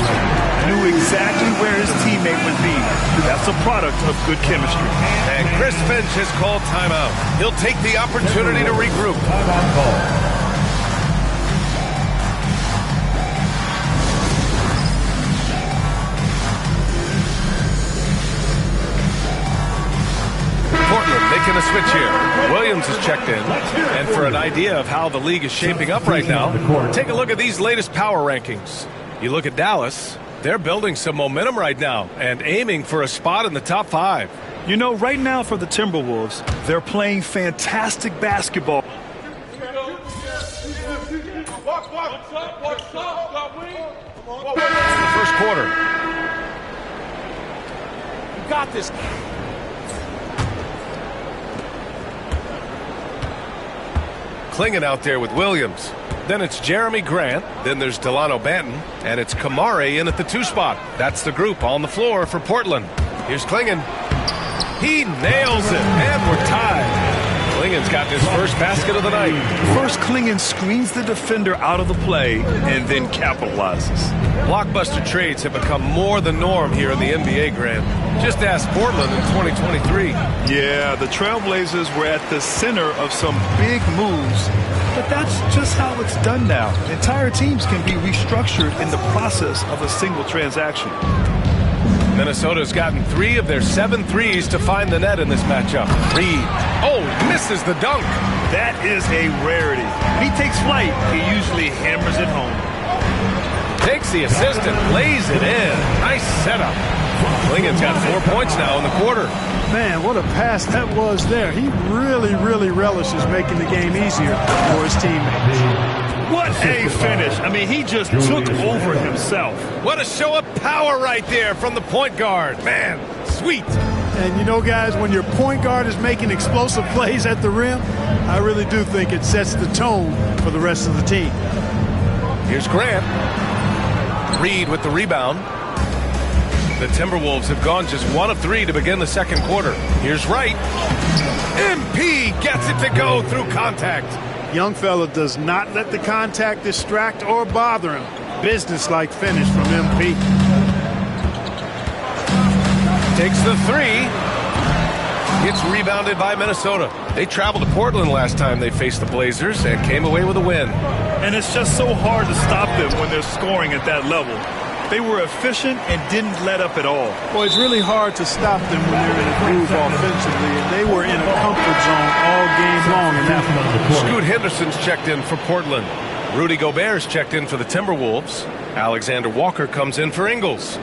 D: Knew exactly where his teammate would be. That's a product of good chemistry.
B: And Chris Finch has called timeout. He'll take the opportunity to regroup.
E: Timeout call.
B: Portland making a switch here. Williams is checked in. And for an idea of how the league is shaping up right now, take a look at these latest power rankings. You look at Dallas. They're building some momentum right now and aiming for a spot in the top 5.
D: You know, right now for the Timberwolves, they're playing fantastic basketball.
B: It's the first quarter.
P: You got this.
B: Clinging out there with Williams. Then it's Jeremy Grant. Then there's Delano Banton. And it's Kamare in at the 2 spot. That's the group on the floor for Portland. Here's Klingon. He nails it. And we're tied. Klingon's got his first basket of the night.
D: First, Klingon screens the defender out of the play and then capitalizes.
B: Blockbuster trades have become more the norm here in the NBA, Grant. Just ask Portland in 2023.
D: Yeah, the Trailblazers were at the center of some big moves. But that's just how it's done now. Entire teams can be restructured in the process of a single transaction.
B: Minnesota's gotten 3 of their 7 threes to find the net in this matchup. Reed. Oh, misses the dunk.
D: That is a rarity. When he takes flight, he usually hammers it home.
B: Takes the assist and lays it in. Nice setup. Klingon's got 4 points now in the quarter.
P: Man, what a pass that was there. He really, really relishes making the game easier for his teammates.
D: What a finish. I mean, he just took over himself.
B: What a show of power right there from the point guard. Man, sweet.
P: And you know, guys, when your point guard is making explosive plays at the rim, I really do think it sets the tone for the rest of the team.
B: Here's Grant. Reed with the rebound. The Timberwolves have gone just 1 of 3 to begin the second quarter. Here's Wright. MP gets it to go through contact.
P: Young fella does not let the contact distract or bother him. Business-like finish from MP.
B: Takes the 3. Gets rebounded by Minnesota. They traveled to Portland last time they faced the Blazers and came away with a win.
D: And it's just so hard to stop them when they're scoring at that level. They were efficient and didn't let up at all.
P: Well, it's really hard to stop them when they're in a groove offensively, and they were in a comfort zone all game long in that one.
B: Scoot Henderson's checked in for Portland. Rudy Gobert's checked in for the Timberwolves. Alexander Walker comes in for Ingles.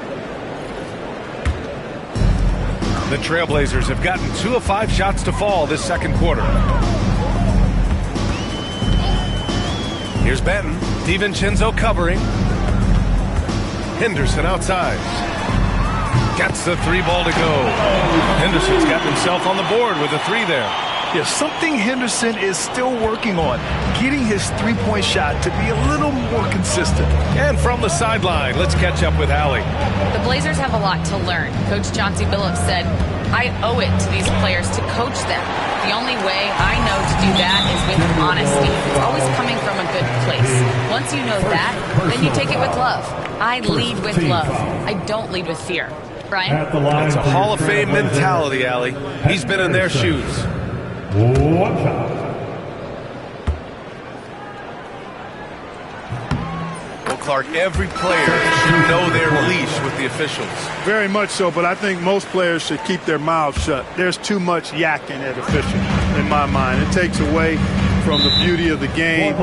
B: The Trailblazers have gotten 2 of 5 shots to fall this second quarter. Here's Benton. DiVincenzo covering. Henderson outside. Gets the 3 ball to go. Henderson's got himself on the board with a 3 there.
D: Yeah, something Henderson is still working on. Getting his 3-point shot to be a little more consistent.
B: And from the sideline, let's catch up with Allie.
A: The Blazers have a lot to learn. Coach Chauncey Billups said, I owe it to these players to coach them. The only way I know to do that is with honesty. It's always coming from a good place. Once you know that, then you take it with love. I lead with love. I don't lead with fear. Brian.
B: That's a Hall of Fame mentality, Allie. He's been in their shoes.
E: Watch out.
B: Well, Clark, every player should know their leash with the officials.
P: Very much so, but I think most players should keep their mouths shut. There's too much yakking at officials, in my mind. It takes away from the beauty of the game.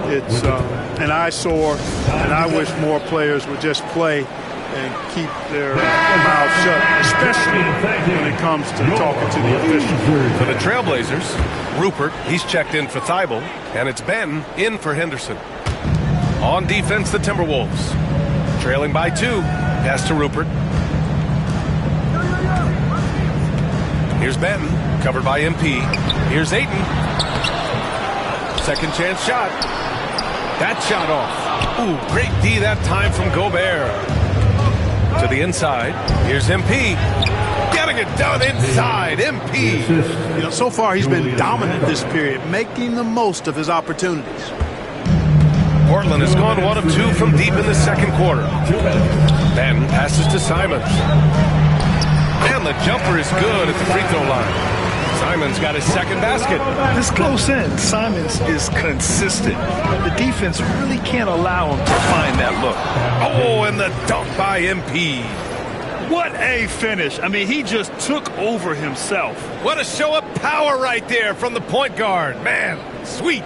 P: It's an eyesore, and I wish more players would just play and keep their mouths shut, especially when it comes to talking to the officials.
B: For the Trailblazers, Rupert, he's checked in for Thibault, and it's Benton in for Henderson. On defense, the Timberwolves. Trailing by 2. Pass to Rupert. Here's Benton, covered by MP. Here's Ayton. Second chance shot. That shot off. Ooh, great D that time from Gobert. To the inside. Here's MP. Getting it done inside. MP.
P: You know, so far he's been dominant this period, making the most of his opportunities.
B: Portland has gone 1 of 2 from deep in the second quarter. Then passes to Simons. And the jumper is good at the free throw line. Simons got his second basket.
D: This close in, Simons is consistent. The defense really can't allow him to find that look.
B: Oh, and the dunk by MP.
D: What a finish. I mean, he just took over himself.
B: What a show of power right there from the point guard. Man, sweet.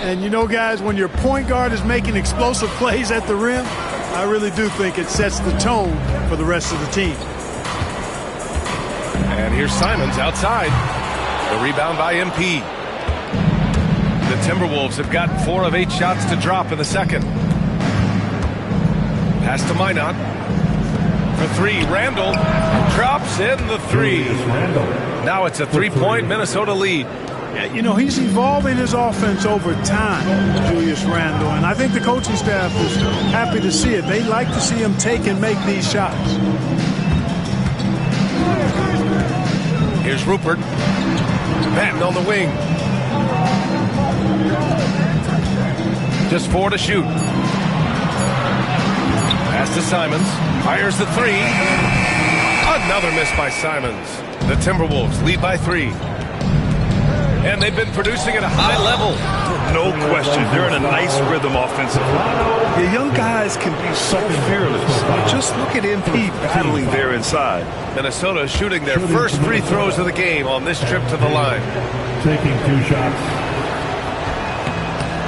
P: And you know, guys, when your point guard is making explosive plays at the rim, I really do think it sets the tone for the rest of the team.
B: And here's Simons outside. The rebound by MP. The Timberwolves have gotten 4 of 8 shots to drop in the second. Pass to Minot. For 3, Randall drops in the 3. Now it's a 3-point Minnesota lead.
P: You know, he's evolving his offense over time, Julius Randle, and I think the coaching staff is happy to see it. They like to see him take and make these shots.
B: Here's Rupert. Benton on the wing. Just 4 to shoot. Pass to Simons. Fires the 3. Another miss by Simons. The Timberwolves lead by 3. And they've been producing at a high level.
D: No question. They're in a nice rhythm offensively. The young guys can be so fearless. Just look at MP battling there inside.
B: Minnesota shooting their first free throws of the game on this trip to the line.
E: Taking 2 shots.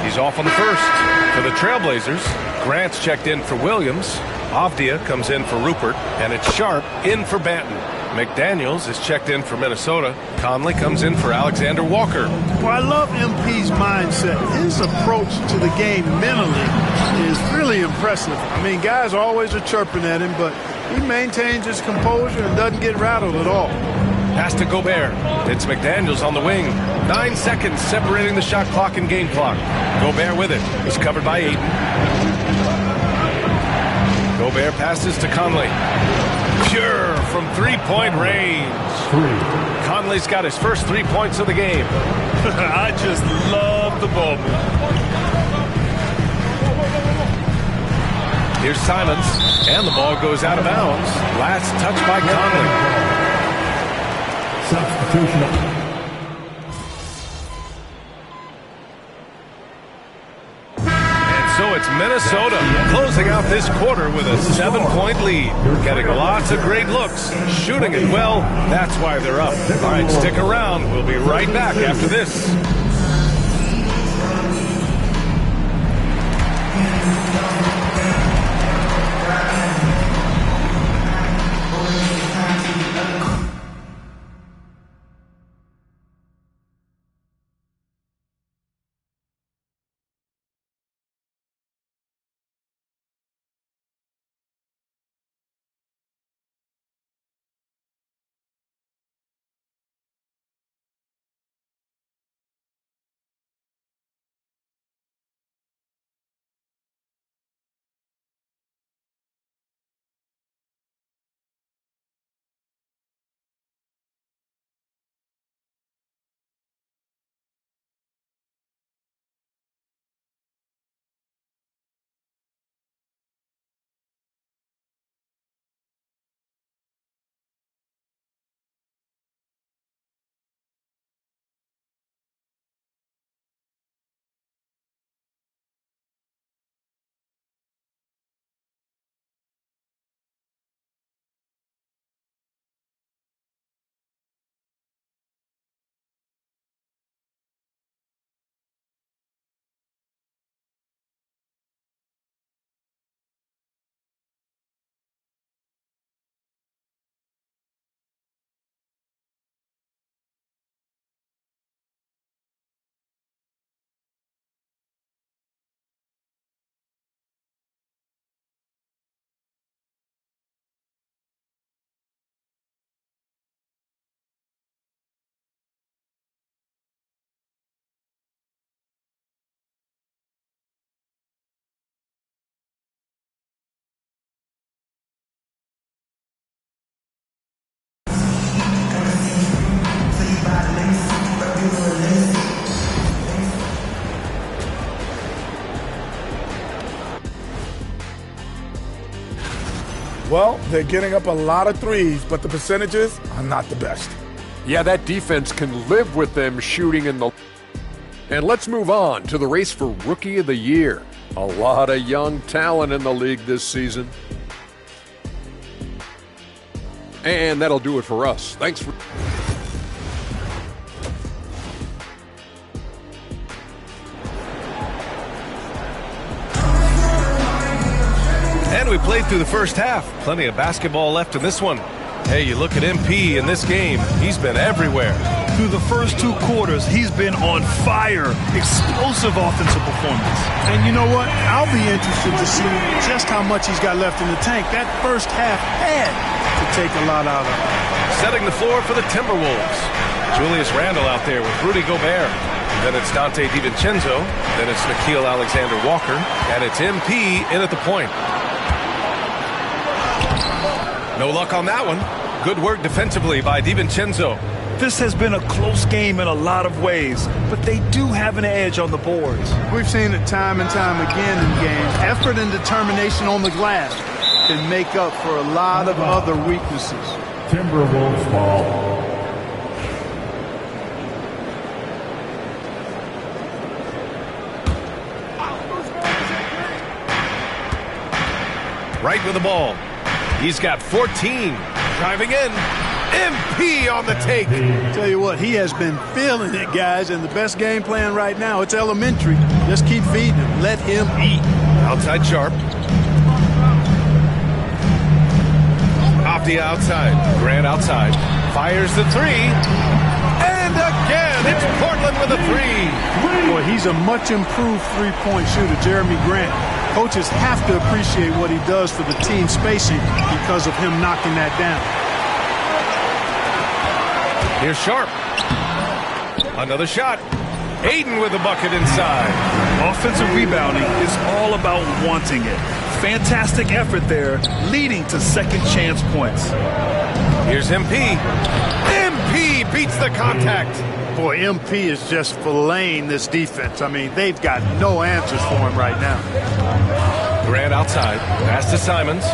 B: He's off on the first. For the Trailblazers, Grant's checked in for Williams. Avdia comes in for Rupert. And it's Sharp in for Banton. McDaniels is checked in for Minnesota. Conley comes in for Alexander Walker.
P: Well, I love MP's mindset. His approach to the game mentally is really impressive. I mean, guys always are chirping at him, but he maintains his composure and doesn't get rattled at all.
B: Pass to Gobert. It's McDaniels on the wing. 9 seconds separating the shot clock and game clock. Gobert with it. He's covered by Ayton. Gobert passes to Conley. Pure from 3-point range.
E: 3.
B: Conley's got his first 3 points of the game.
D: I just love the ball.
B: Here's Simons, and the ball goes out of bounds. Last touch by Conley.
E: Substitution.
B: So it's Minnesota closing out this quarter with a 7-point lead. Getting lots of great looks, shooting it well. That's why they're up. All right, stick around. We'll be right back after this.
H: Well, they're getting up a lot of threes, but the percentages are not the best.
G: Yeah, that defense can live with them shooting in the... And let's move on to the race for Rookie of the Year. A lot of young talent in the league this season. And that'll do it for us. Thanks for...
B: And we played through the first half. Plenty of basketball left in this one. Hey, you look at MP in this game, he's been everywhere.
D: Through the first 2 quarters, he's been on fire. Explosive offensive performance.
P: And you know what? I'll be interested to see just how much he's got left in the tank. That first half had to take a lot out of him.
B: Setting the floor for the Timberwolves. Julius Randle out there with Rudy Gobert. Then it's Dante DiVincenzo. Then it's Nickeil Alexander-Walker. And it's MP in at the point. No luck on that one. Good work defensively by DiVincenzo.
D: This has been a close game in a lot of ways, but they do have an edge on the boards.
P: We've seen it time and time again in games. Effort and determination on the glass can make up for a lot of other weaknesses.
E: Timberwolves ball.
B: Right with the ball. He's got 14. Driving in. MP on the take.
P: Tell you what, he has been feeling it, guys, and the best game plan right now, it's elementary. Just keep feeding him. Let him eat.
B: Outside Sharp. Off the outside. Grant outside. Fires the 3. And again, it's Portland with a 3.
P: Boy, he's a much improved three-point shooter, Jeremy Grant. Coaches have to appreciate what he does for the team spacing because of him knocking that down.
B: Here's Sharp. Another shot. Aiden with the bucket inside.
D: Offensive rebounding is all about wanting it. Fantastic effort there, leading to second chance points.
B: Here's MP. MP beats the contact.
P: Boy, MP is just filleting this defense. I mean, they've got no answers for him right now.
B: Grant outside. Pass to Simons.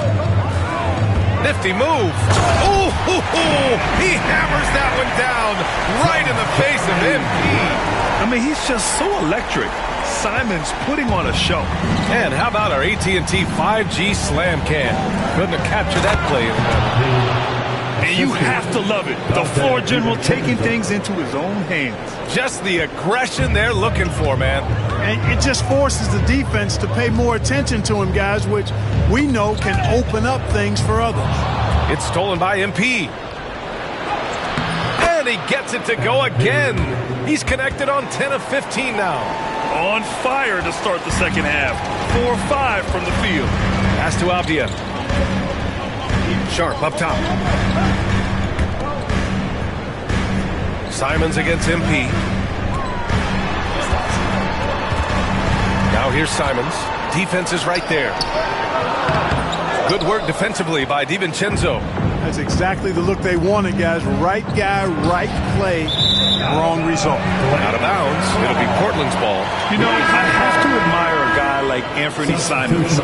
B: Nifty move. Ooh, he hammers that one down right in the face of MP.
D: I mean, he's just so electric. Simons putting on a show.
B: And how about our AT&T 5G slam cam? Couldn't have captured that play any better.
D: And you have to love it. The floor general taking things into his own hands.
B: Just the aggression they're looking for, man.
P: And it just forces the defense to pay more attention to him, guys, which we know can open up things for others.
B: It's stolen by MP. And he gets it to go again. He's connected on 10 of 15 now.
D: On fire to start the second half. 4-5 from the field.
B: Pass to Avdia. Sharp up top. Simons against MP. Now here's Simons. Defense is right there. Good work defensively by DiVincenzo.
P: That's exactly the look they wanted, guys. Right guy, right play, wrong result.
B: Out of bounds. It'll be Portland's ball.
D: You know, I have to admire a guy like Anthony Simons.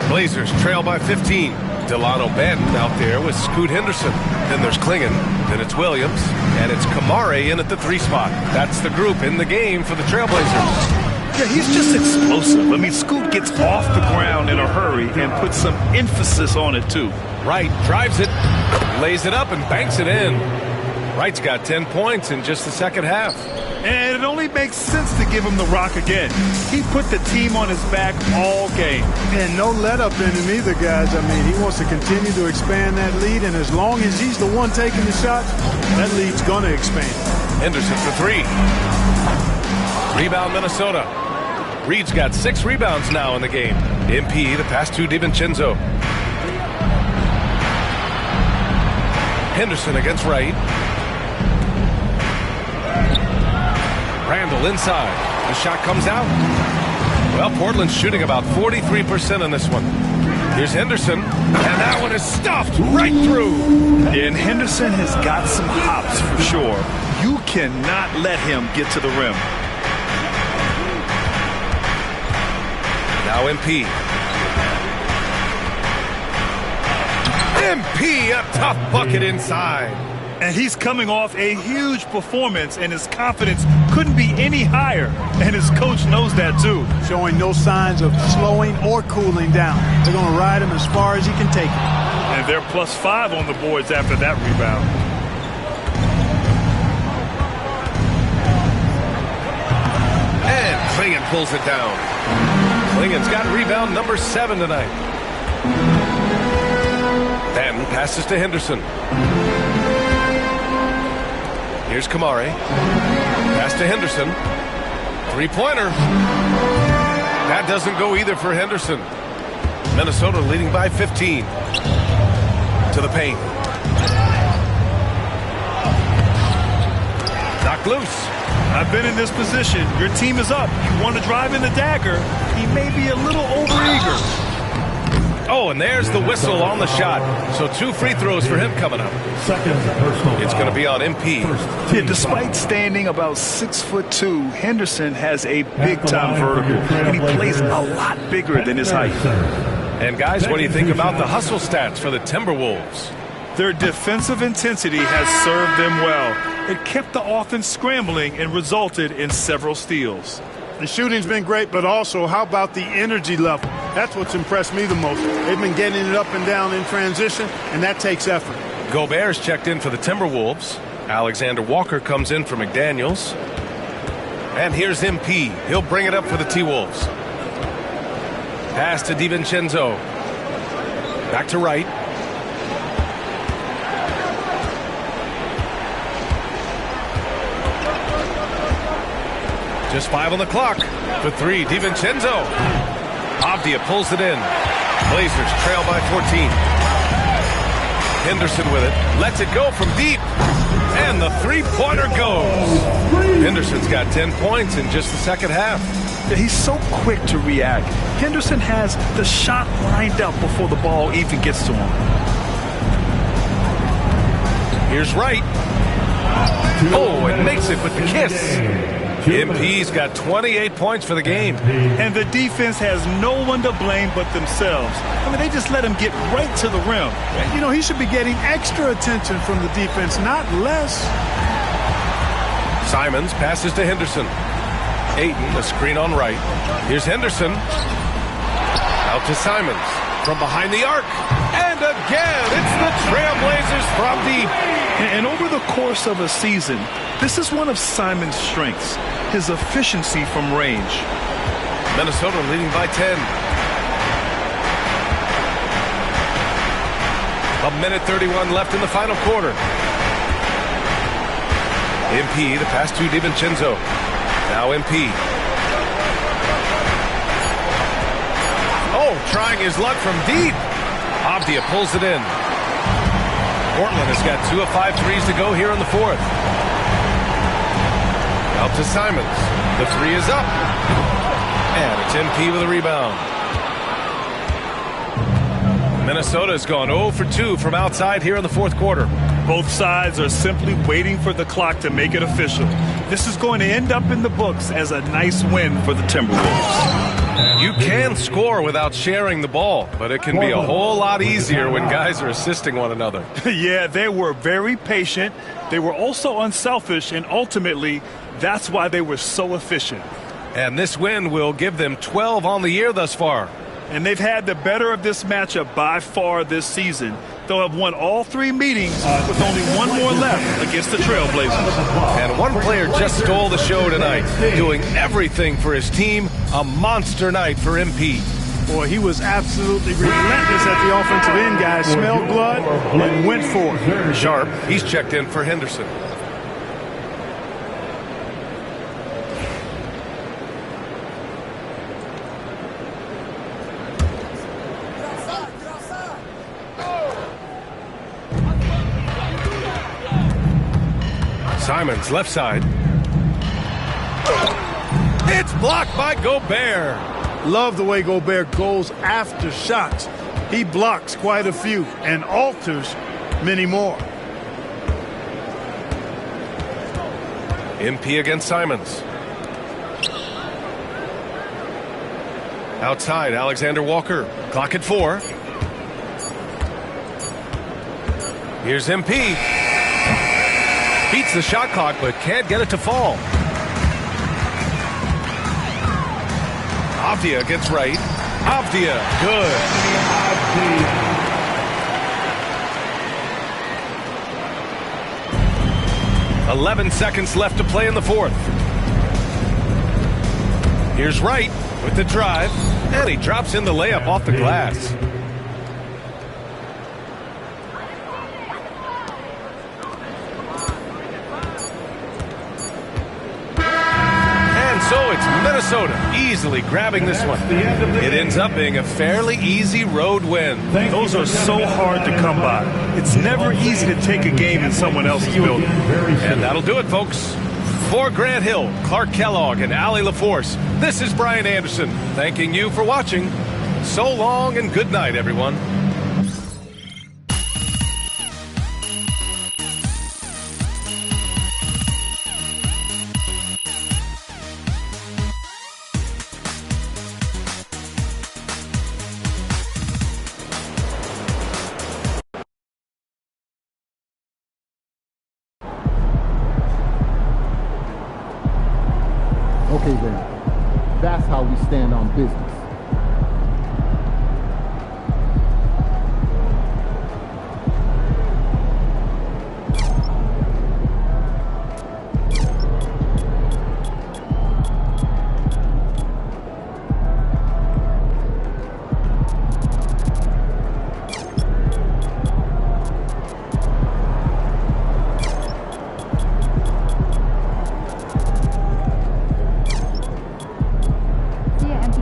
B: Blazers trail by 15. Delano Banton out there with Scoot Henderson. Then there's Klingon. Then it's Williams. And it's Kamare in at the 3 spot. That's the group in the game for the Trailblazers.
D: Yeah, he's just explosive. I mean, Scoot gets off the ground in a hurry and puts some emphasis on it, too.
B: Wright drives it, lays it up, and banks it in. Wright's got 10 points in just the second half.
D: And it only makes sense to give him the rock again. He put the team on his back all game.
P: And no let-up in him either, guys. I mean, he wants to continue to expand that lead, and as long as he's the one taking the shot, that lead's going to expand.
B: Henderson for 3. Rebound, Minnesota. Reed's got 6 rebounds now in the game. MP, the pass to DiVincenzo. Henderson against Wright. Randall inside. The shot comes out. Well, Portland's shooting about 43% on this one. Here's Henderson, and that one is stuffed right through.
D: And Henderson has got some hops for sure. You cannot let him get to the rim.
B: Now MP. MP, a tough bucket inside.
D: And he's coming off a huge performance, and his confidence couldn't be any higher. And his coach knows that, too.
P: Showing no signs of slowing or cooling down. They're going to ride him as far as he can take it.
D: And they're +5 on the boards after that rebound.
B: And Klingon pulls it down. Klingon's got rebound number 7 tonight. Then passes to Henderson. Here's Kamari. Pass to Henderson. Three-pointer. That doesn't go either for Henderson. Minnesota leading by 15. To the paint. Knocked loose.
D: I've been in this position. Your team is up. You want to drive in the dagger. He may be a little overeager.
B: Oh, and there's the whistle on the shot. So 2 free throws for him coming up. It's going to be on MP.
D: Yeah, despite standing about 6'2", Henderson has a big-time vertical, and he plays a lot bigger than his height.
B: And guys, what do you think about the hustle stats for the Timberwolves?
D: Their defensive intensity has served them well. It kept the offense scrambling and resulted in several steals.
P: The shooting's been great, but also how about the energy level? That's what's impressed me the most. They've been getting it up and down in transition, and that takes effort.
B: Gobert's checked in for the Timberwolves. Alexander Walker comes in for McDaniels. And here's MP. He'll bring it up for the T-Wolves. Pass to DiVincenzo. Back to Wright. Just 5 on the clock. For 3, DiVincenzo. Avdia pulls it in. Blazers trail by 14. Henderson with it. Lets it go from deep. And the three-pointer goes. Henderson's got 10 points in just the second half.
D: He's so quick to react. Henderson has the shot lined up before the ball even gets to him.
B: Here's Wright. Oh, and makes it with the kiss. MP's got 28 points for the game.
D: And the defense has no one to blame but themselves. I mean, they just let him get right to the rim.
P: You know, he should be getting extra attention from the defense, not less.
B: Simons passes to Henderson. Ayton, a screen on Wright. Here's Henderson. Out to Simons. From behind the arc. And again, it's the Trailblazers from deep.
D: And over the course of a season, this is one of Simons' strengths, his efficiency from range.
B: Minnesota leading by 10. 1:31 left in the final quarter. MP, the pass to DiVincenzo. Now MP. Oh, trying his luck from deep. Avdia pulls it in. Portland has got 2 of 5 threes to go here in the fourth. Out to Simons. The 3 is up. And it's MP with a rebound. Minnesota's gone 0 for 2 from outside here in the fourth quarter.
D: Both sides are simply waiting for the clock to make it official. This is going to end up in the books as a nice win for the Timberwolves.
B: You can score without sharing the ball, but it can be a whole lot easier when guys are assisting one another.
D: Yeah, they were very patient. They were also unselfish, and ultimately, that's why they were so efficient.
B: And this win will give them 12 on the year thus far.
D: And they've had the better of this matchup by far this season. They'll have won all 3 meetings with only 1 more left against the Trailblazers.
B: And one player just stole the show tonight, doing everything for his team. A monster night for MP.
P: Boy, he was absolutely relentless at the offensive end, guys. Smelled blood and went for it.
B: Sharp, he's checked in for Henderson. Simons, left side. It's blocked by Gobert.
P: Love the way Gobert goes after shots. He blocks quite a few and alters many more.
B: MP against Simons. Outside, Alexander Walker. Clock at 4. Here's MP. Beats the shot clock, but can't get it to fall. Avdia gets right. Avdia, good. 11 seconds left to play in the fourth. Here's Wright with the drive, and he drops in the layup off the glass. And so it's Minnesota easily grabbing this one. It ends up being a fairly easy road win.
Q: Those are so hard to come by. It's never easy to take a game in someone else's building.
B: And that'll do it, folks. For Grant Hill, Clark Kellogg, and Allie LaForce, this is Brian Anderson, thanking you for watching. So long and good night, everyone.
O: Okay then, that's how we stand on business.
I: See ya, MP.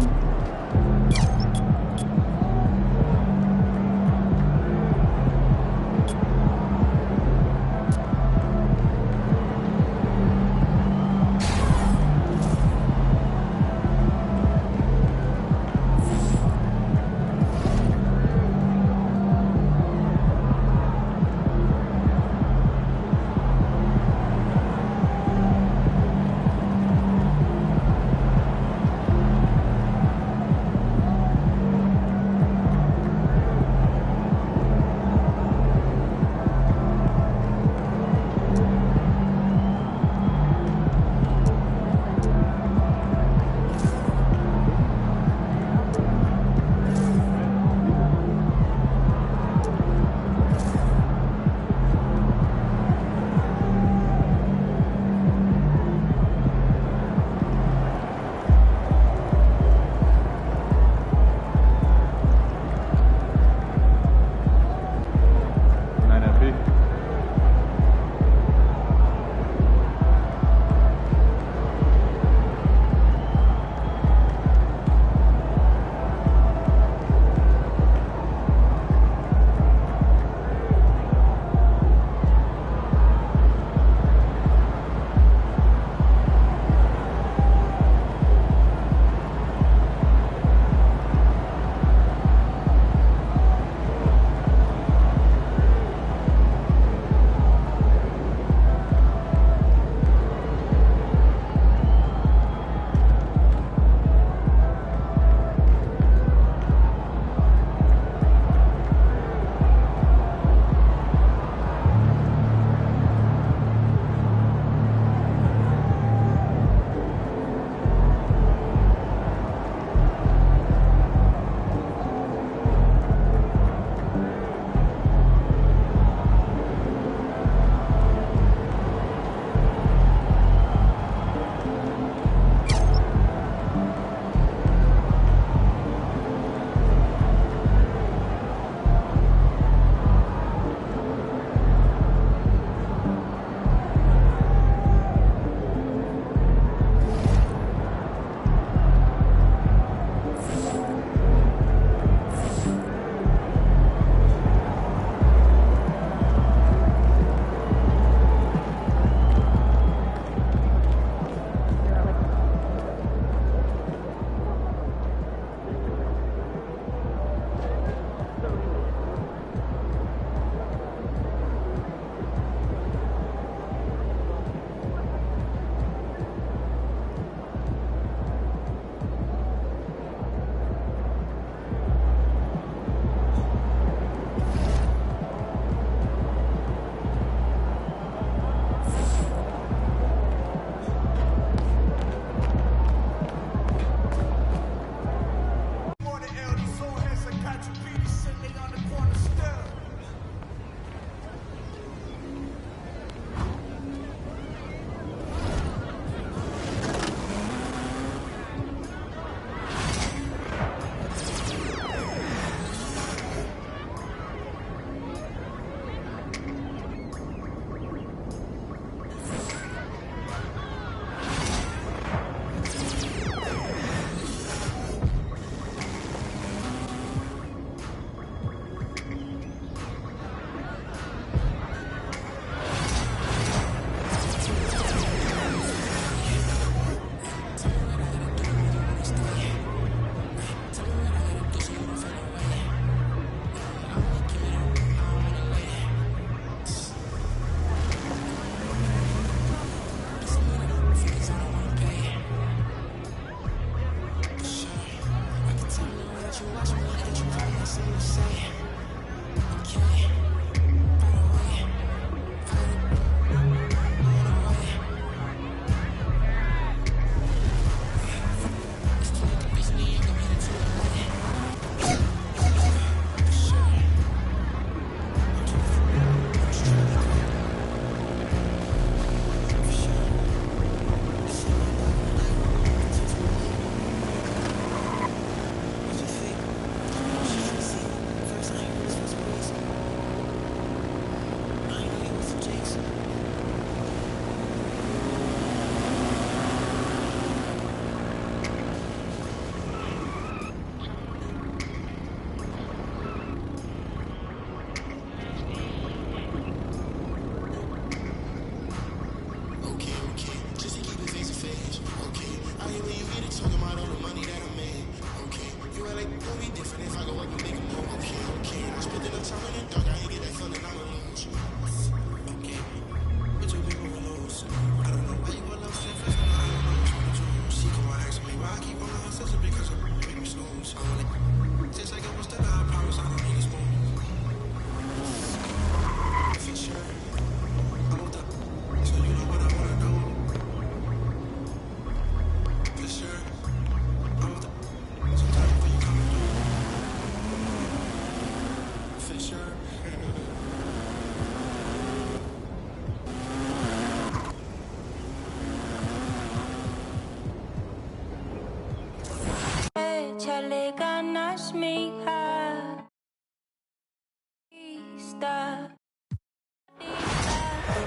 R: Échale ganas, mija.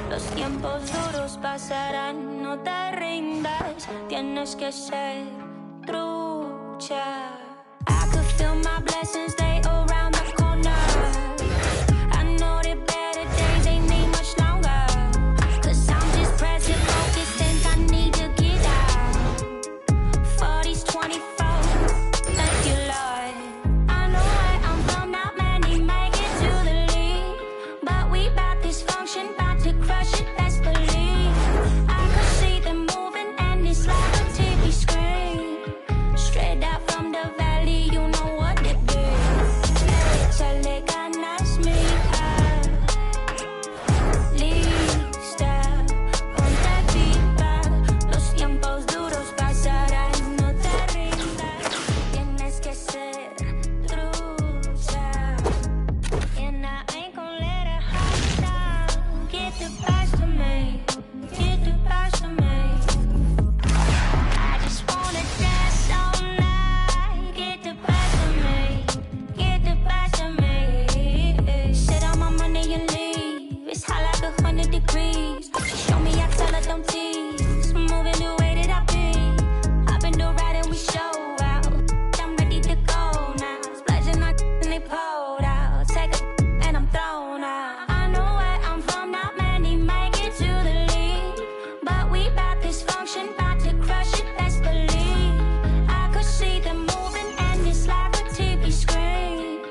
R: Los tiempos duros pasarán, no te rindas. Tienes que ser trucha. I could feel my blessings, they around the corner. I know that better days ain't need much longer. 'Cause I'm just present, focused, and I need to get out. 40s, 24, thank you, Lord. I know where I'm from, not many make it to the lead. But we bout this function, bout to crush it, best believe. I could see them moving, and it's like a TV screen. Straight out from the valley, you know what it be. Échale ganas, mija. Lista, ponte viva. Los tiempos duros pasarán, no te rindas. Tienes que ser trucha. And I ain't gon' let it hold down. Get the best of me, get the best of me. I just wanna dance all night. Get the best of me, get the best of me. Sit on my money and leave. It's hot like 100 degrees. She show me, I tell her don't tease. Moving the way that I be. Hop in the ride and we show out. I'm ready to go now. Splashing like and they pulled out. Take a and I'm thrown out. I know where I'm from, not many make it to the lead. But we bout this function, bout to crush it, best believe. I could see them moving, and it's like a TV screen.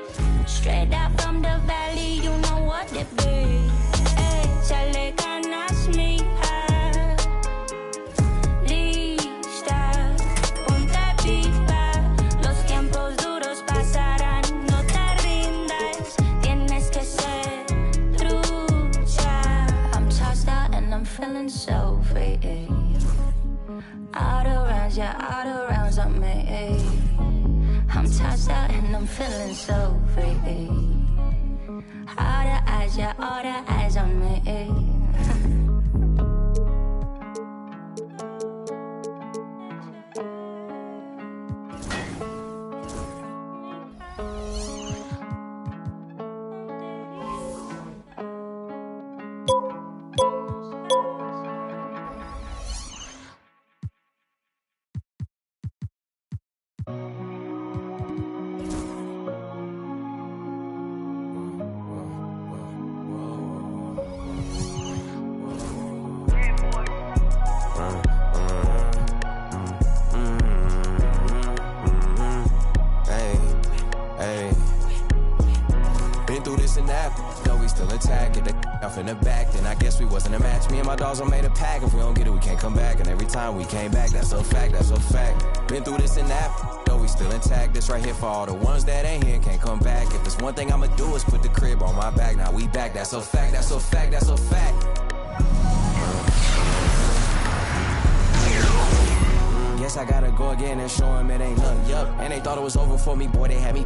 R: Straight out from the valley, you know what it be. Échale ganas, mija. Lista, ponte viva. Los tiempos duros pasarán, no te rindas. Tienes que ser trucha. I'm tossed out and I'm feeling so free. Out of rounds, yeah, out of rounds on me. I'm tossed out and I'm feeling so free. All the eyes, yeah, all the eyes on me.
S: Been through this and that, though we still attack. Get the off in the back, then I guess we wasn't a match. Me and my dogs all made a pack. If we don't get it, we can't come back. And every time we came back, that's a fact, that's a fact. Been through this and that, though we still intact. This right here for all the ones that ain't here, can't come back. If there's one thing I'ma do is put the crib on my back. Now we back, that's a fact, that's a fact, that's a fact. Guess I gotta go again and show them it ain't nothing, yup. And they thought it was over for me, boy, they had me.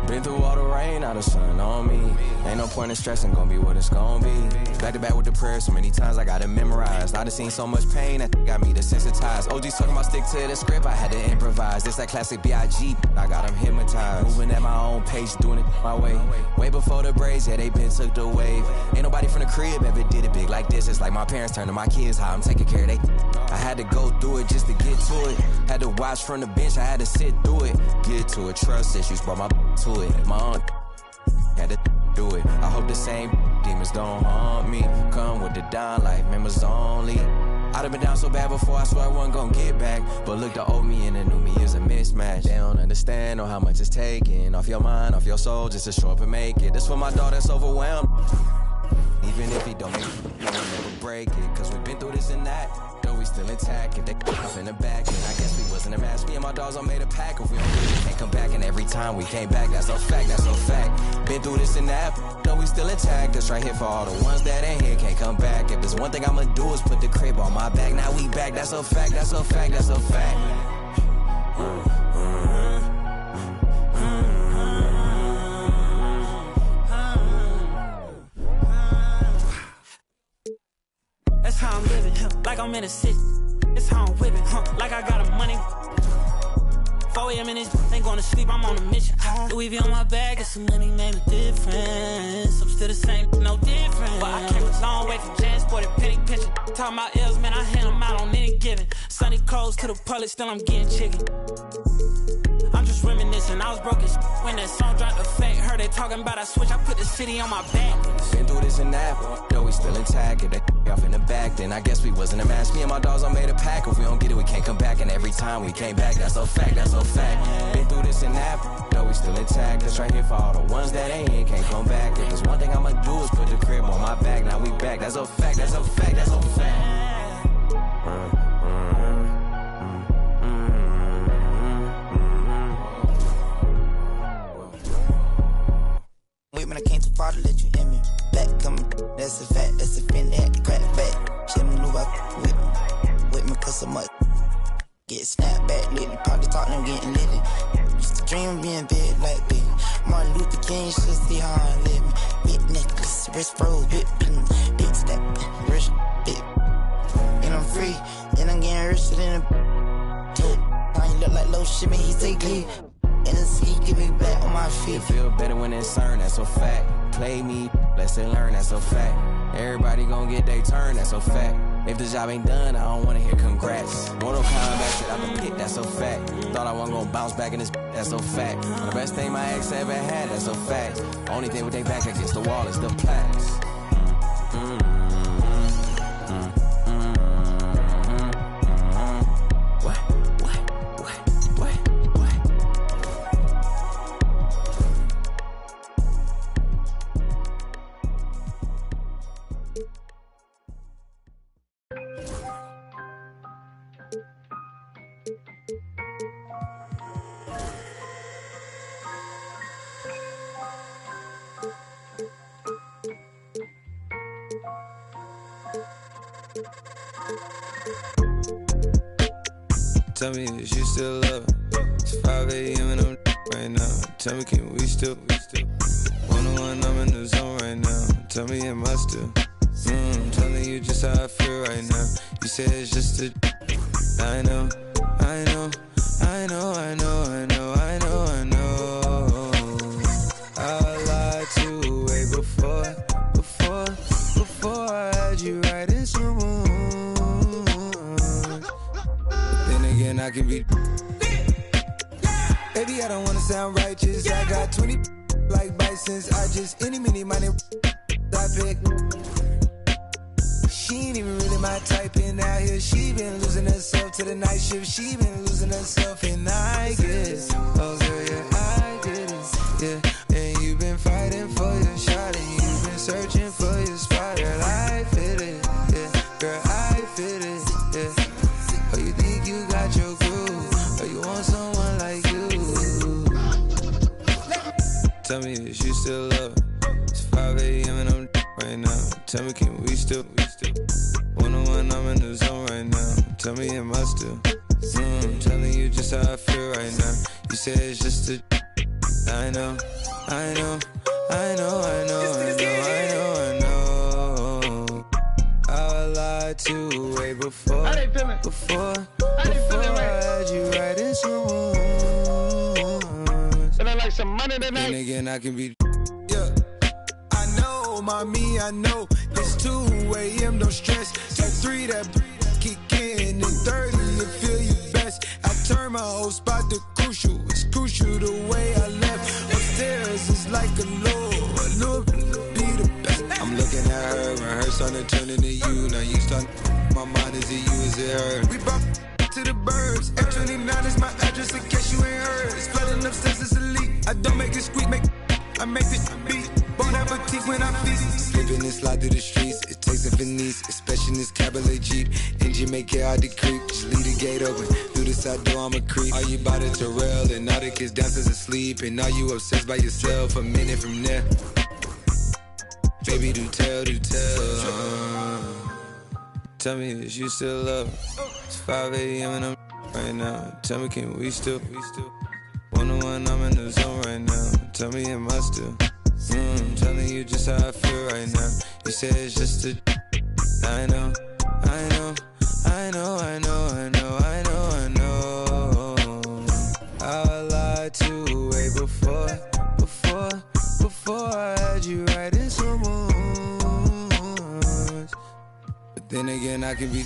S: Been through all the rain, now the sun on me. Ain't no point in stressing, gon' be what it's gon' be. Back to back with the prayers, so many times I got it memorized. I done seen so much pain, that got me desensitized. OG's talking about stick to the script, I had to improvise. This that classic B.I.G., I got them hypnotized. Moving at my own pace, doing it my way. Way before the braids, yeah, they been took the wave. Ain't nobody from the crib ever did it big like this. It's like my parents turn to my kids, how I'm taking care of they. I had to go through it just to get to it. Had to watch from the bench, I had to sit through it. Get to it, trust issues, brought my to it. My aunt had to do it. I hope the same demons don't haunt me. Come with the down life, members only. I'd have been down so bad before, I swear I wasn't gonna get back. But look, the old me and the new me is a mismatch. They don't understand or how much it's taking off your mind, off your soul, just to show up and make it. This for my dog that's overwhelmed. Even if he don't make it, he'll never break it. Cause we've been through this and that, though we still intact. If they off in the back, then I guess we wasn't a match. Me and my dogs all made a pack. If we don't get it, can't come back. And every time we came back, that's a fact, that's a fact. Been through this and that, though we still intact. This right here for all the ones that ain't here, can't come back. If there's one thing I'ma do is put the crib on my back. Now we back, that's a fact, that's a fact, that's a fact.
T: That's how I'm living, like I'm in a city. That's how I'm whipping, like I got a money. 4 a.m. in this ain't going to sleep, I'm on a mission. Louis V on my bag, get some money, made a difference. I'm still the same, no different. But I came a long way from jazz, sported penny pitching. Talking about L's, man, I hand them out on any given. Sunny clothes to the public, still I'm getting chicken. I'm just reminiscing, I was broke as when that song dropped effect. Heard they talking about I switch, I put the city on my back.
S: Been through this and that, though we still intact. Get that off in the back, then I guess we wasn't a match. Me and my dogs all made a pack. If we don't get it, we can't come back. And every time we came back, that's a fact, that's a fact. Been through this and that, though we still intact. That's right here for all the ones that ain't in, can't come back. If there's one thing I'ma do is put the crib on my back. Now we back, that's a fact, that's a fact, that's a fact.
U: Wait, man, I came too far to let you in me. Back coming, that's a fact, that's a fin, they had to crack back. She maneuver with me, cause so much. Get snapped back lately, probably talking, I'm getting litty. Used to dream of being big like big. Martin Luther King, should see how I live me. Big necklace, wrist froze, big step, wrist, big. And I'm free, and I'm getting richer than a toad. I ain't look like low shit, man, he say glee. And he get me back on my feet.
S: It feel better when it's earned, that's a fact. Play me, lesson learned, that's a fact. Everybody gon' get their turn, that's a fact. If the job ain't done, I don't wanna hear congrats. Mortal Kombat shit, I'm a pick, that's a fact. Thought I wasn't gonna bounce back in this, that's a fact. The best thing my ex ever had, that's a fact. Only thing with their back against the wall is the plaques.
V: Tell me, is you still love it? It's 5 a.m. and I'm right now. Tell me, can we still? 101, I'm in the zone right now. Tell me, am I still? Telling you just how I feel right now. You say it's just a. I know. I lied to way before I had you right in some moon. Then again, I can be. Baby, I don't wanna sound righteous. I got 20 like Bisons. I just any money I pick. She ain't even really my type in out here. She been losing herself to the night shift. She been losing herself and I guess. Oh girl, yeah, I get it. Yeah, and you've been fighting for your shot and you've been searching for your spot. Girl, I fit it. Yeah, girl, I fit it. Yeah. Oh, you think you got your groove? Or you want someone like you? Tell me, is you still love it? It's 5 a.m. and I'm right now. Tell me, can we still? 101, I'm in the zone right now. Tell me, am I still? Telling you just how I feel right now. You say it's just a. I know. I lied to way before I had you right in some moons.
F: And I like some money tonight.
V: And again, I can be.
W: Yeah, I know, mommy, I know. It's 2 a.m., don't stress. At 3, that kick in. And 30, you feel you best. I turn my whole spot to crucial. It's crucial the way I left. Upstairs is like a look, be the best.
V: I'm looking at her and her starting to turn into you. Now you start, my mind is it you, is it her?
W: We bop to the birds. F29 is my address in case you ain't heard. It's flooding upstairs, it's a leak. I don't make it squeak, I make this beat. Bon appetit when I feast.
V: Slipping and slide through the streets. It takes a finesse, especially in this Cabernet Jeep. Engine make it hard to creep. Just leave the gate open. Through the side door, I'm a creep. Are you by the Terrell? And all the kids downstairs asleep. And are you obsessed by yourself? A minute from there. Baby, do tell. Tell me, is you still love it? It's 5 a.m. and I'm right now. Tell me, can we still? 101, I'm in the zone right now. Tell me, am I still? Telling you just how I feel right now. You say it's just a. I know. I and I can be.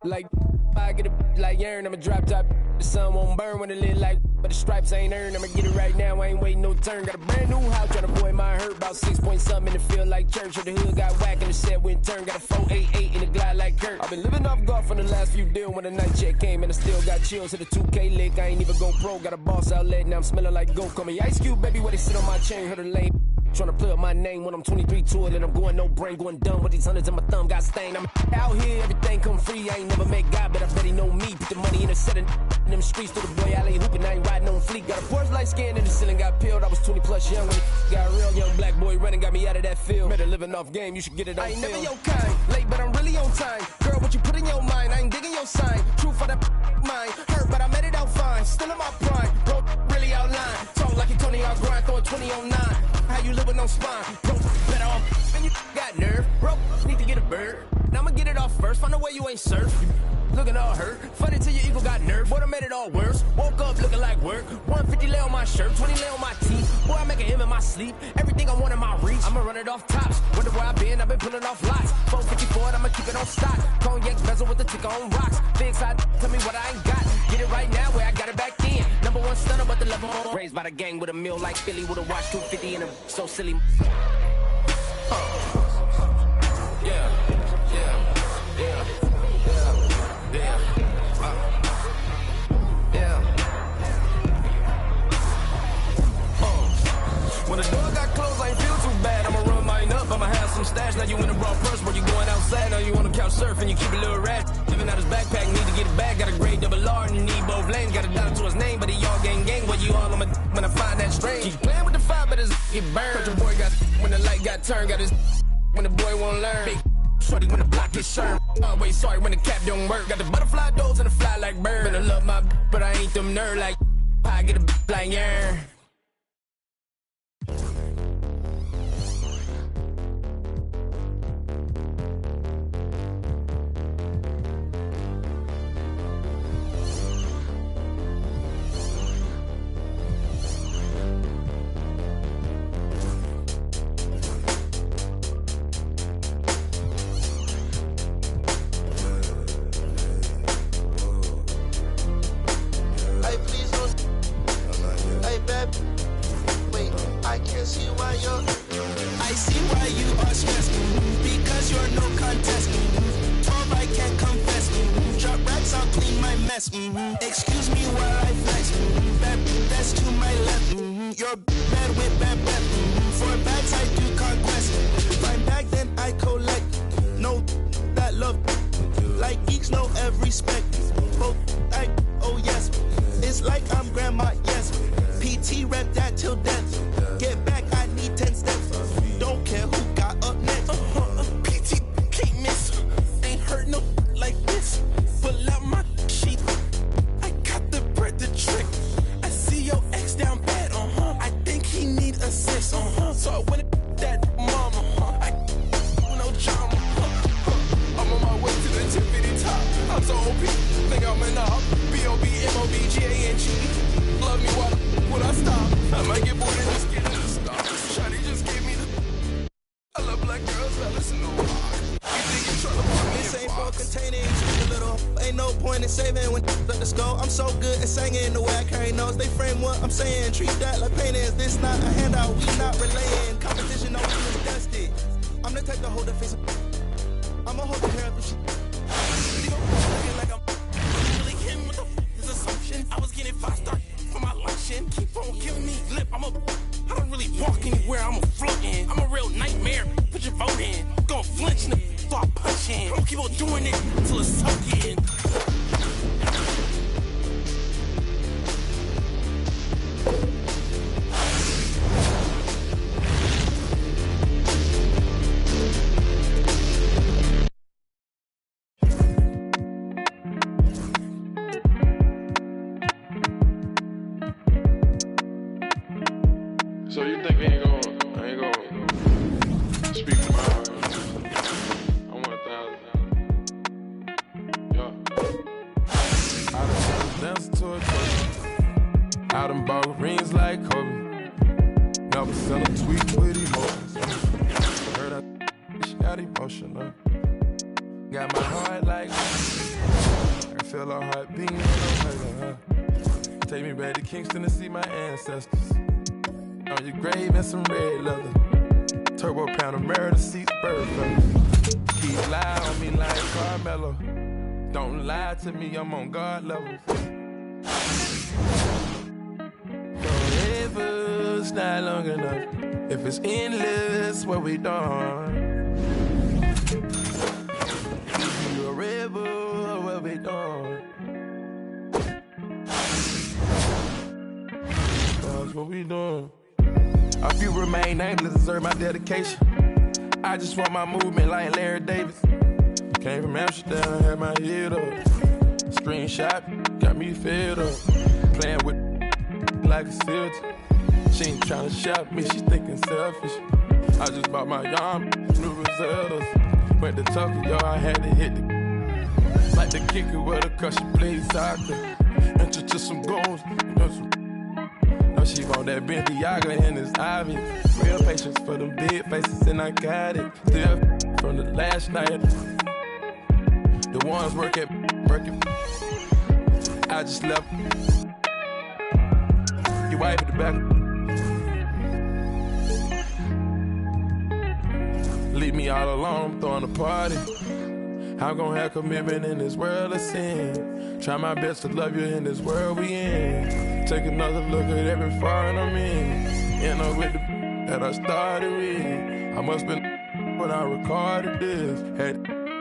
C: Like, I get a like Aaron, I'ma drop top. The sun won't burn when it lit like, but the stripes ain't earned. I'ma get it right now, I ain't waiting no turn. Got a brand new house, tryna avoid my hurt. About 6 point something in the field like church. The hood got whack and the set went turn. Got a 488 in the glide like Kurt. I've been living off golf from the last few deals. When the night check came and I still got chills. Hit a 2K lick, I ain't even go pro. Got a boss outlet, now I'm smelling like goat. Call me Ice Cube, baby, where they sit on my chain. Heard a lane. Tryna play up my name when I'm 23 to it and I'm going no brain, going dumb with these hundreds in my thumb got stained. I'm out here, everything come free. I ain't never met God, but I bet he know me. Put the money in the setting in them streets to the boy alley hooping. I ain't riding on fleek. Got a Porsche light scan in the ceiling, got peeled. I was 20 plus young when got real young black boy running, got me out of that field. Better living off game, you should get it on film. I ain't never your kind, late but I'm really on time. Girl, what you put in your mind, I ain't digging your sign. True for that mine, hurt but I made it out fine. Still in my prime, bro, really outline. Talk like you Tony, I'll grind, throwing 20 on 9. How you live with no spine? Bro, better off. And you got nerve. Bro, need to get a bird. Now I'ma get it off first. Find a way you ain't surf. Looking all hurt. Funny till your ego got nerve. Boy, I made it all worse. Woke up looking like work. 150 lay on my shirt. 20 lay on my teeth. Boy, I make an M in my sleep. Everything I want in my reach. I'ma run it off tops. Wonder where I been. I've been pulling off lots. 454, I'ma keep it on stock. Cognac bezel with the ticker on rocks. Big side, tell me what I ain't got. Get it right now where I got it back then. Number one stunner, but the level on. Raised by the gang with a meal like Philly with a watch 250 and a so silly. When the door got closed, I ain't feel too bad. I'ma run mine up, I'ma have some stash. Now you in the raw purse, where you going outside. Now you on the couch surfing, you keep a little rat. Giving out his backpack, need to get it back. Got a grade double R and you need both lanes. Got a dollar to his name, but he all gang. Where you all on my when I find that strange. Keep playing with the fire, but his get burned. But your boy got when the light got turned. Got his when the boy won't learn. Big shorty when the block gets shurned. Always sorry when the cap don't work. Got the butterfly doors and the fly like bird. Better love my but I ain't them nerd like I get a like yeah.
V: I see why you are stressed, because you're no contest. Told I can't confess. Drop racks, I'll clean my mess. Excuse me while I flex. Bad, that's to my left. You're bad with bad breath. For bags, I do conquest. Find bag, then I collect. No, that love. Like geeks know every spec. Both, oh yes. It's like I'm grandma, yes. PT rep that till death. Get back, I need 10 steps. Don't care who got up next. PT can't miss. Ain't heard no like this. Pull out my sheet. I got the bread to trick. I see your ex down bad. I think he need assist. So I went that mama. I no drama. I'm on my way to the tippity top. I'm so OP. Think I'm in a B.O.B. M.O.B. G.A.N.G. Love me while when I stop. I might get bored and just get to the stop. Shawty just gave me the. I love black girls that listen to rock. You think you tryna put me this ain't for containing a little. Ain't no point in saving when let us go. I'm so good at singing the way I carry notes. They frame what I'm saying. Treat that like paintings. This not a handout. We not relaying. Competition no one dusty. I'm the type to hold the face. I'ma hold the hair of the shit. Like I'm really kidding. What the f is assumption? I was getting 5-star for my luncheon. Keep on giving me lip. I don't really walk anywhere. I'm a floating. I'm a real nightmare. Put your vote in. Gonna flinch and start punching. I'm gonna keep on doing it until it's
L: So you think I ain't gonna speak to my heart? I want 1,000. Yeah. I done danced to a twerk. I done bought rings like Kobe. Never sent a tweet with emotions. Heard that she got emotional. Got my heart like I feel her heart beating when I'm hurting her. Take me back to Kingston to see my ancestors. On your grave and some red leather. Turbo pound of murder seats, bird feathers. Keep lying on me like Carmelo. Don't lie to me, I'm on guard levels. Forever's not long enough. If it's endless, what we done? You a rebel, what we done? That's what we doing. A few remain nameless, deserve my dedication. I just want my movement like Larry Davis. Came from Amsterdam, had my head up. Screenshot, got me fed up. Playing with like a filter. She ain't tryna shop me, she thinking selfish. I just bought my yarn, new results. Went to Tokyo, I had to hit the like the kicker with a cause she plays soccer. Enter to some goals, no, she want that Balenciaga and it's obvious. Real patience for them big faces and I got it. Still from the last night. The ones working. I just left. You wipe at the back. Leave me all alone, I'm throwing a party. I'm gonna have commitment in this world of sin. Try my best to love you in this world we in. Take another look at every foreign I'm in. End up with the that I started with. I must been when I recorded this. Had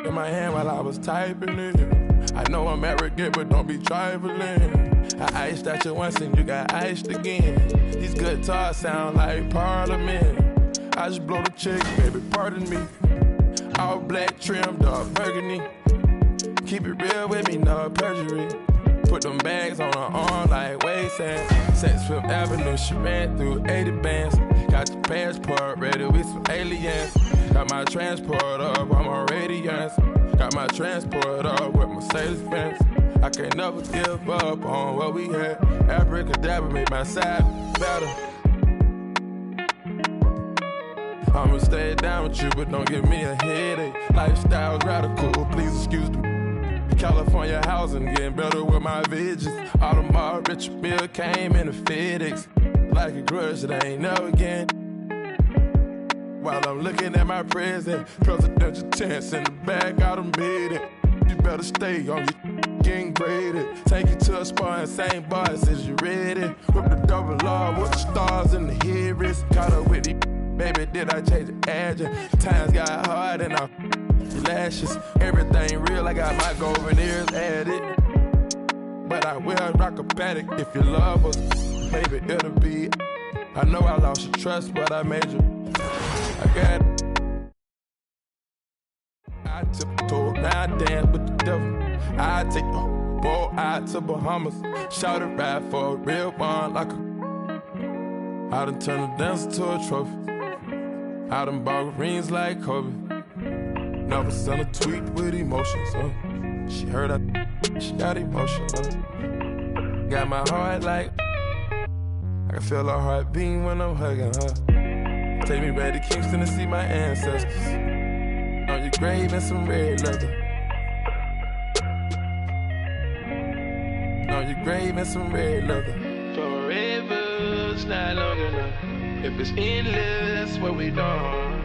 L: in my hand while I was typing it. I know I'm arrogant, but don't be trifling. I iced at you once and you got iced again. These guitars sound like Parliament. I just blow the check, baby, pardon me. All black trim, dark burgundy. Keep it real with me, no perjury. Put them bags on her arm like waysand. Sex Fifth Avenue, she ran through 80 bands. Got your passport ready with some aliens. Got my transport up on my radiance. Got my transport up with Mercedes-Benz. I can't never give up on what we had. Abracadabra made my side better. I'ma stay down with you, but don't give me a headache. Lifestyle's radical, please excuse me. California housing, getting better with my visions. Audemars Richard Mille came in a FedEx. Like a grudge that I ain't never again. While I'm looking at my present, presidential tense in the back, I done made it. You better stay on your getting graded. Take you to a spot and same bars as you ready. Whip the double R with the stars in the head wrist. Caught up with the baby, did I change the edge? Times got hard and I lashes. Everything real, I got my golden ears added. But I will rock a paddock if you love us. Maybe it'll be. I know I lost your trust, but I made you. I got it. I tiptoe, now I dance with the devil. I take the boy out to Bahamas. Shout it right for a real one like a. I done turned a dancer to a trophy. I done bought rings like Kobe. Never sent a tweet with emotions, She heard I she got emotional. Got my heart like I can feel her heart beating when I'm hugging her. Take me back to Kingston to see my ancestors. On your grave and some red leather. On your grave and some red leather. Forever's not long enough. If it's endless, what we done?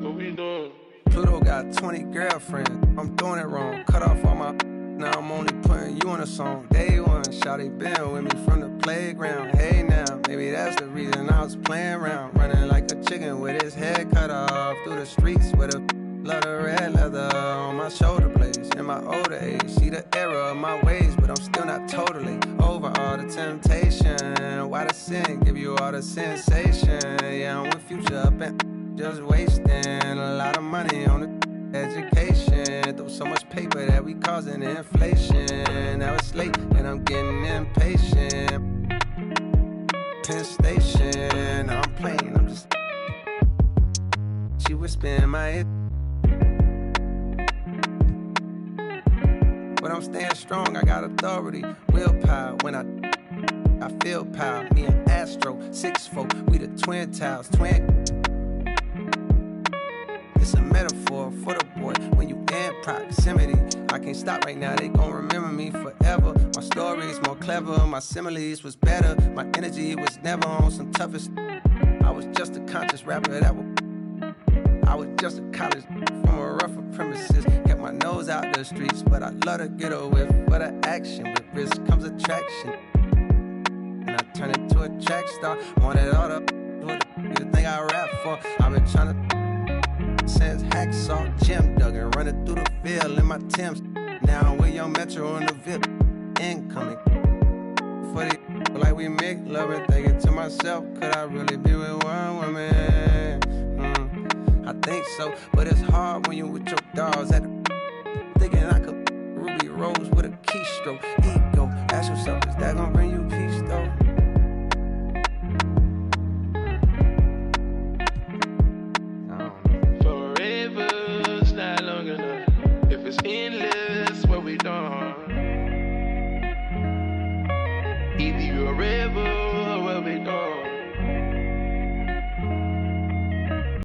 L: What we doing?
M: Pluto got 20 girlfriends. I'm doing it wrong. Cut off all my. Now I'm only putting you in a song. Day one, shawty been with me from the playground. Hey now, maybe that's the reason I was playing around. Running like a chicken with his head cut off. Through the streets with a lot of red leather on my shoulder blades. In my older age, see the error of my ways, but I'm still not totally over all the temptation. Why the sin give you all the sensation? Yeah, I'm with Future up and just wasting a lot of money on the education. Those So much paper that we causing inflation. Now it's late and I'm getting impatient. Penn Station, I'm playing, I'm just. She whispering my ear. But I'm staying strong, I got authority, willpower. When I feel power, me and Astro, 6'4", we the twin towers, twin. It's a metaphor for the boy, when you in proximity. I can't stop right now, they gon' remember me forever. My story's more clever, my similes was better. My energy was never on some toughest. I was just a conscious rapper that was. I was just a college from a rougher premises. Kept my nose out the streets, but I love to get away for the action. With risk comes attraction. And I turn into a track star. Wanted all the you think I rap for. I've been trying to since hacksaw, Jim Duggan, running through the field in my Timbs. Now I'm with Young Metro on the VIP. Incoming. For the like we make love and thinking to myself, could I really be with one woman? I think so, but it's hard when you with your dogs at the thinking I could Ruby Rose with a keystroke. Ego, ask yourself, is that gonna bring you peace though?
L: Forever's not long enough. If it's endless, what we done?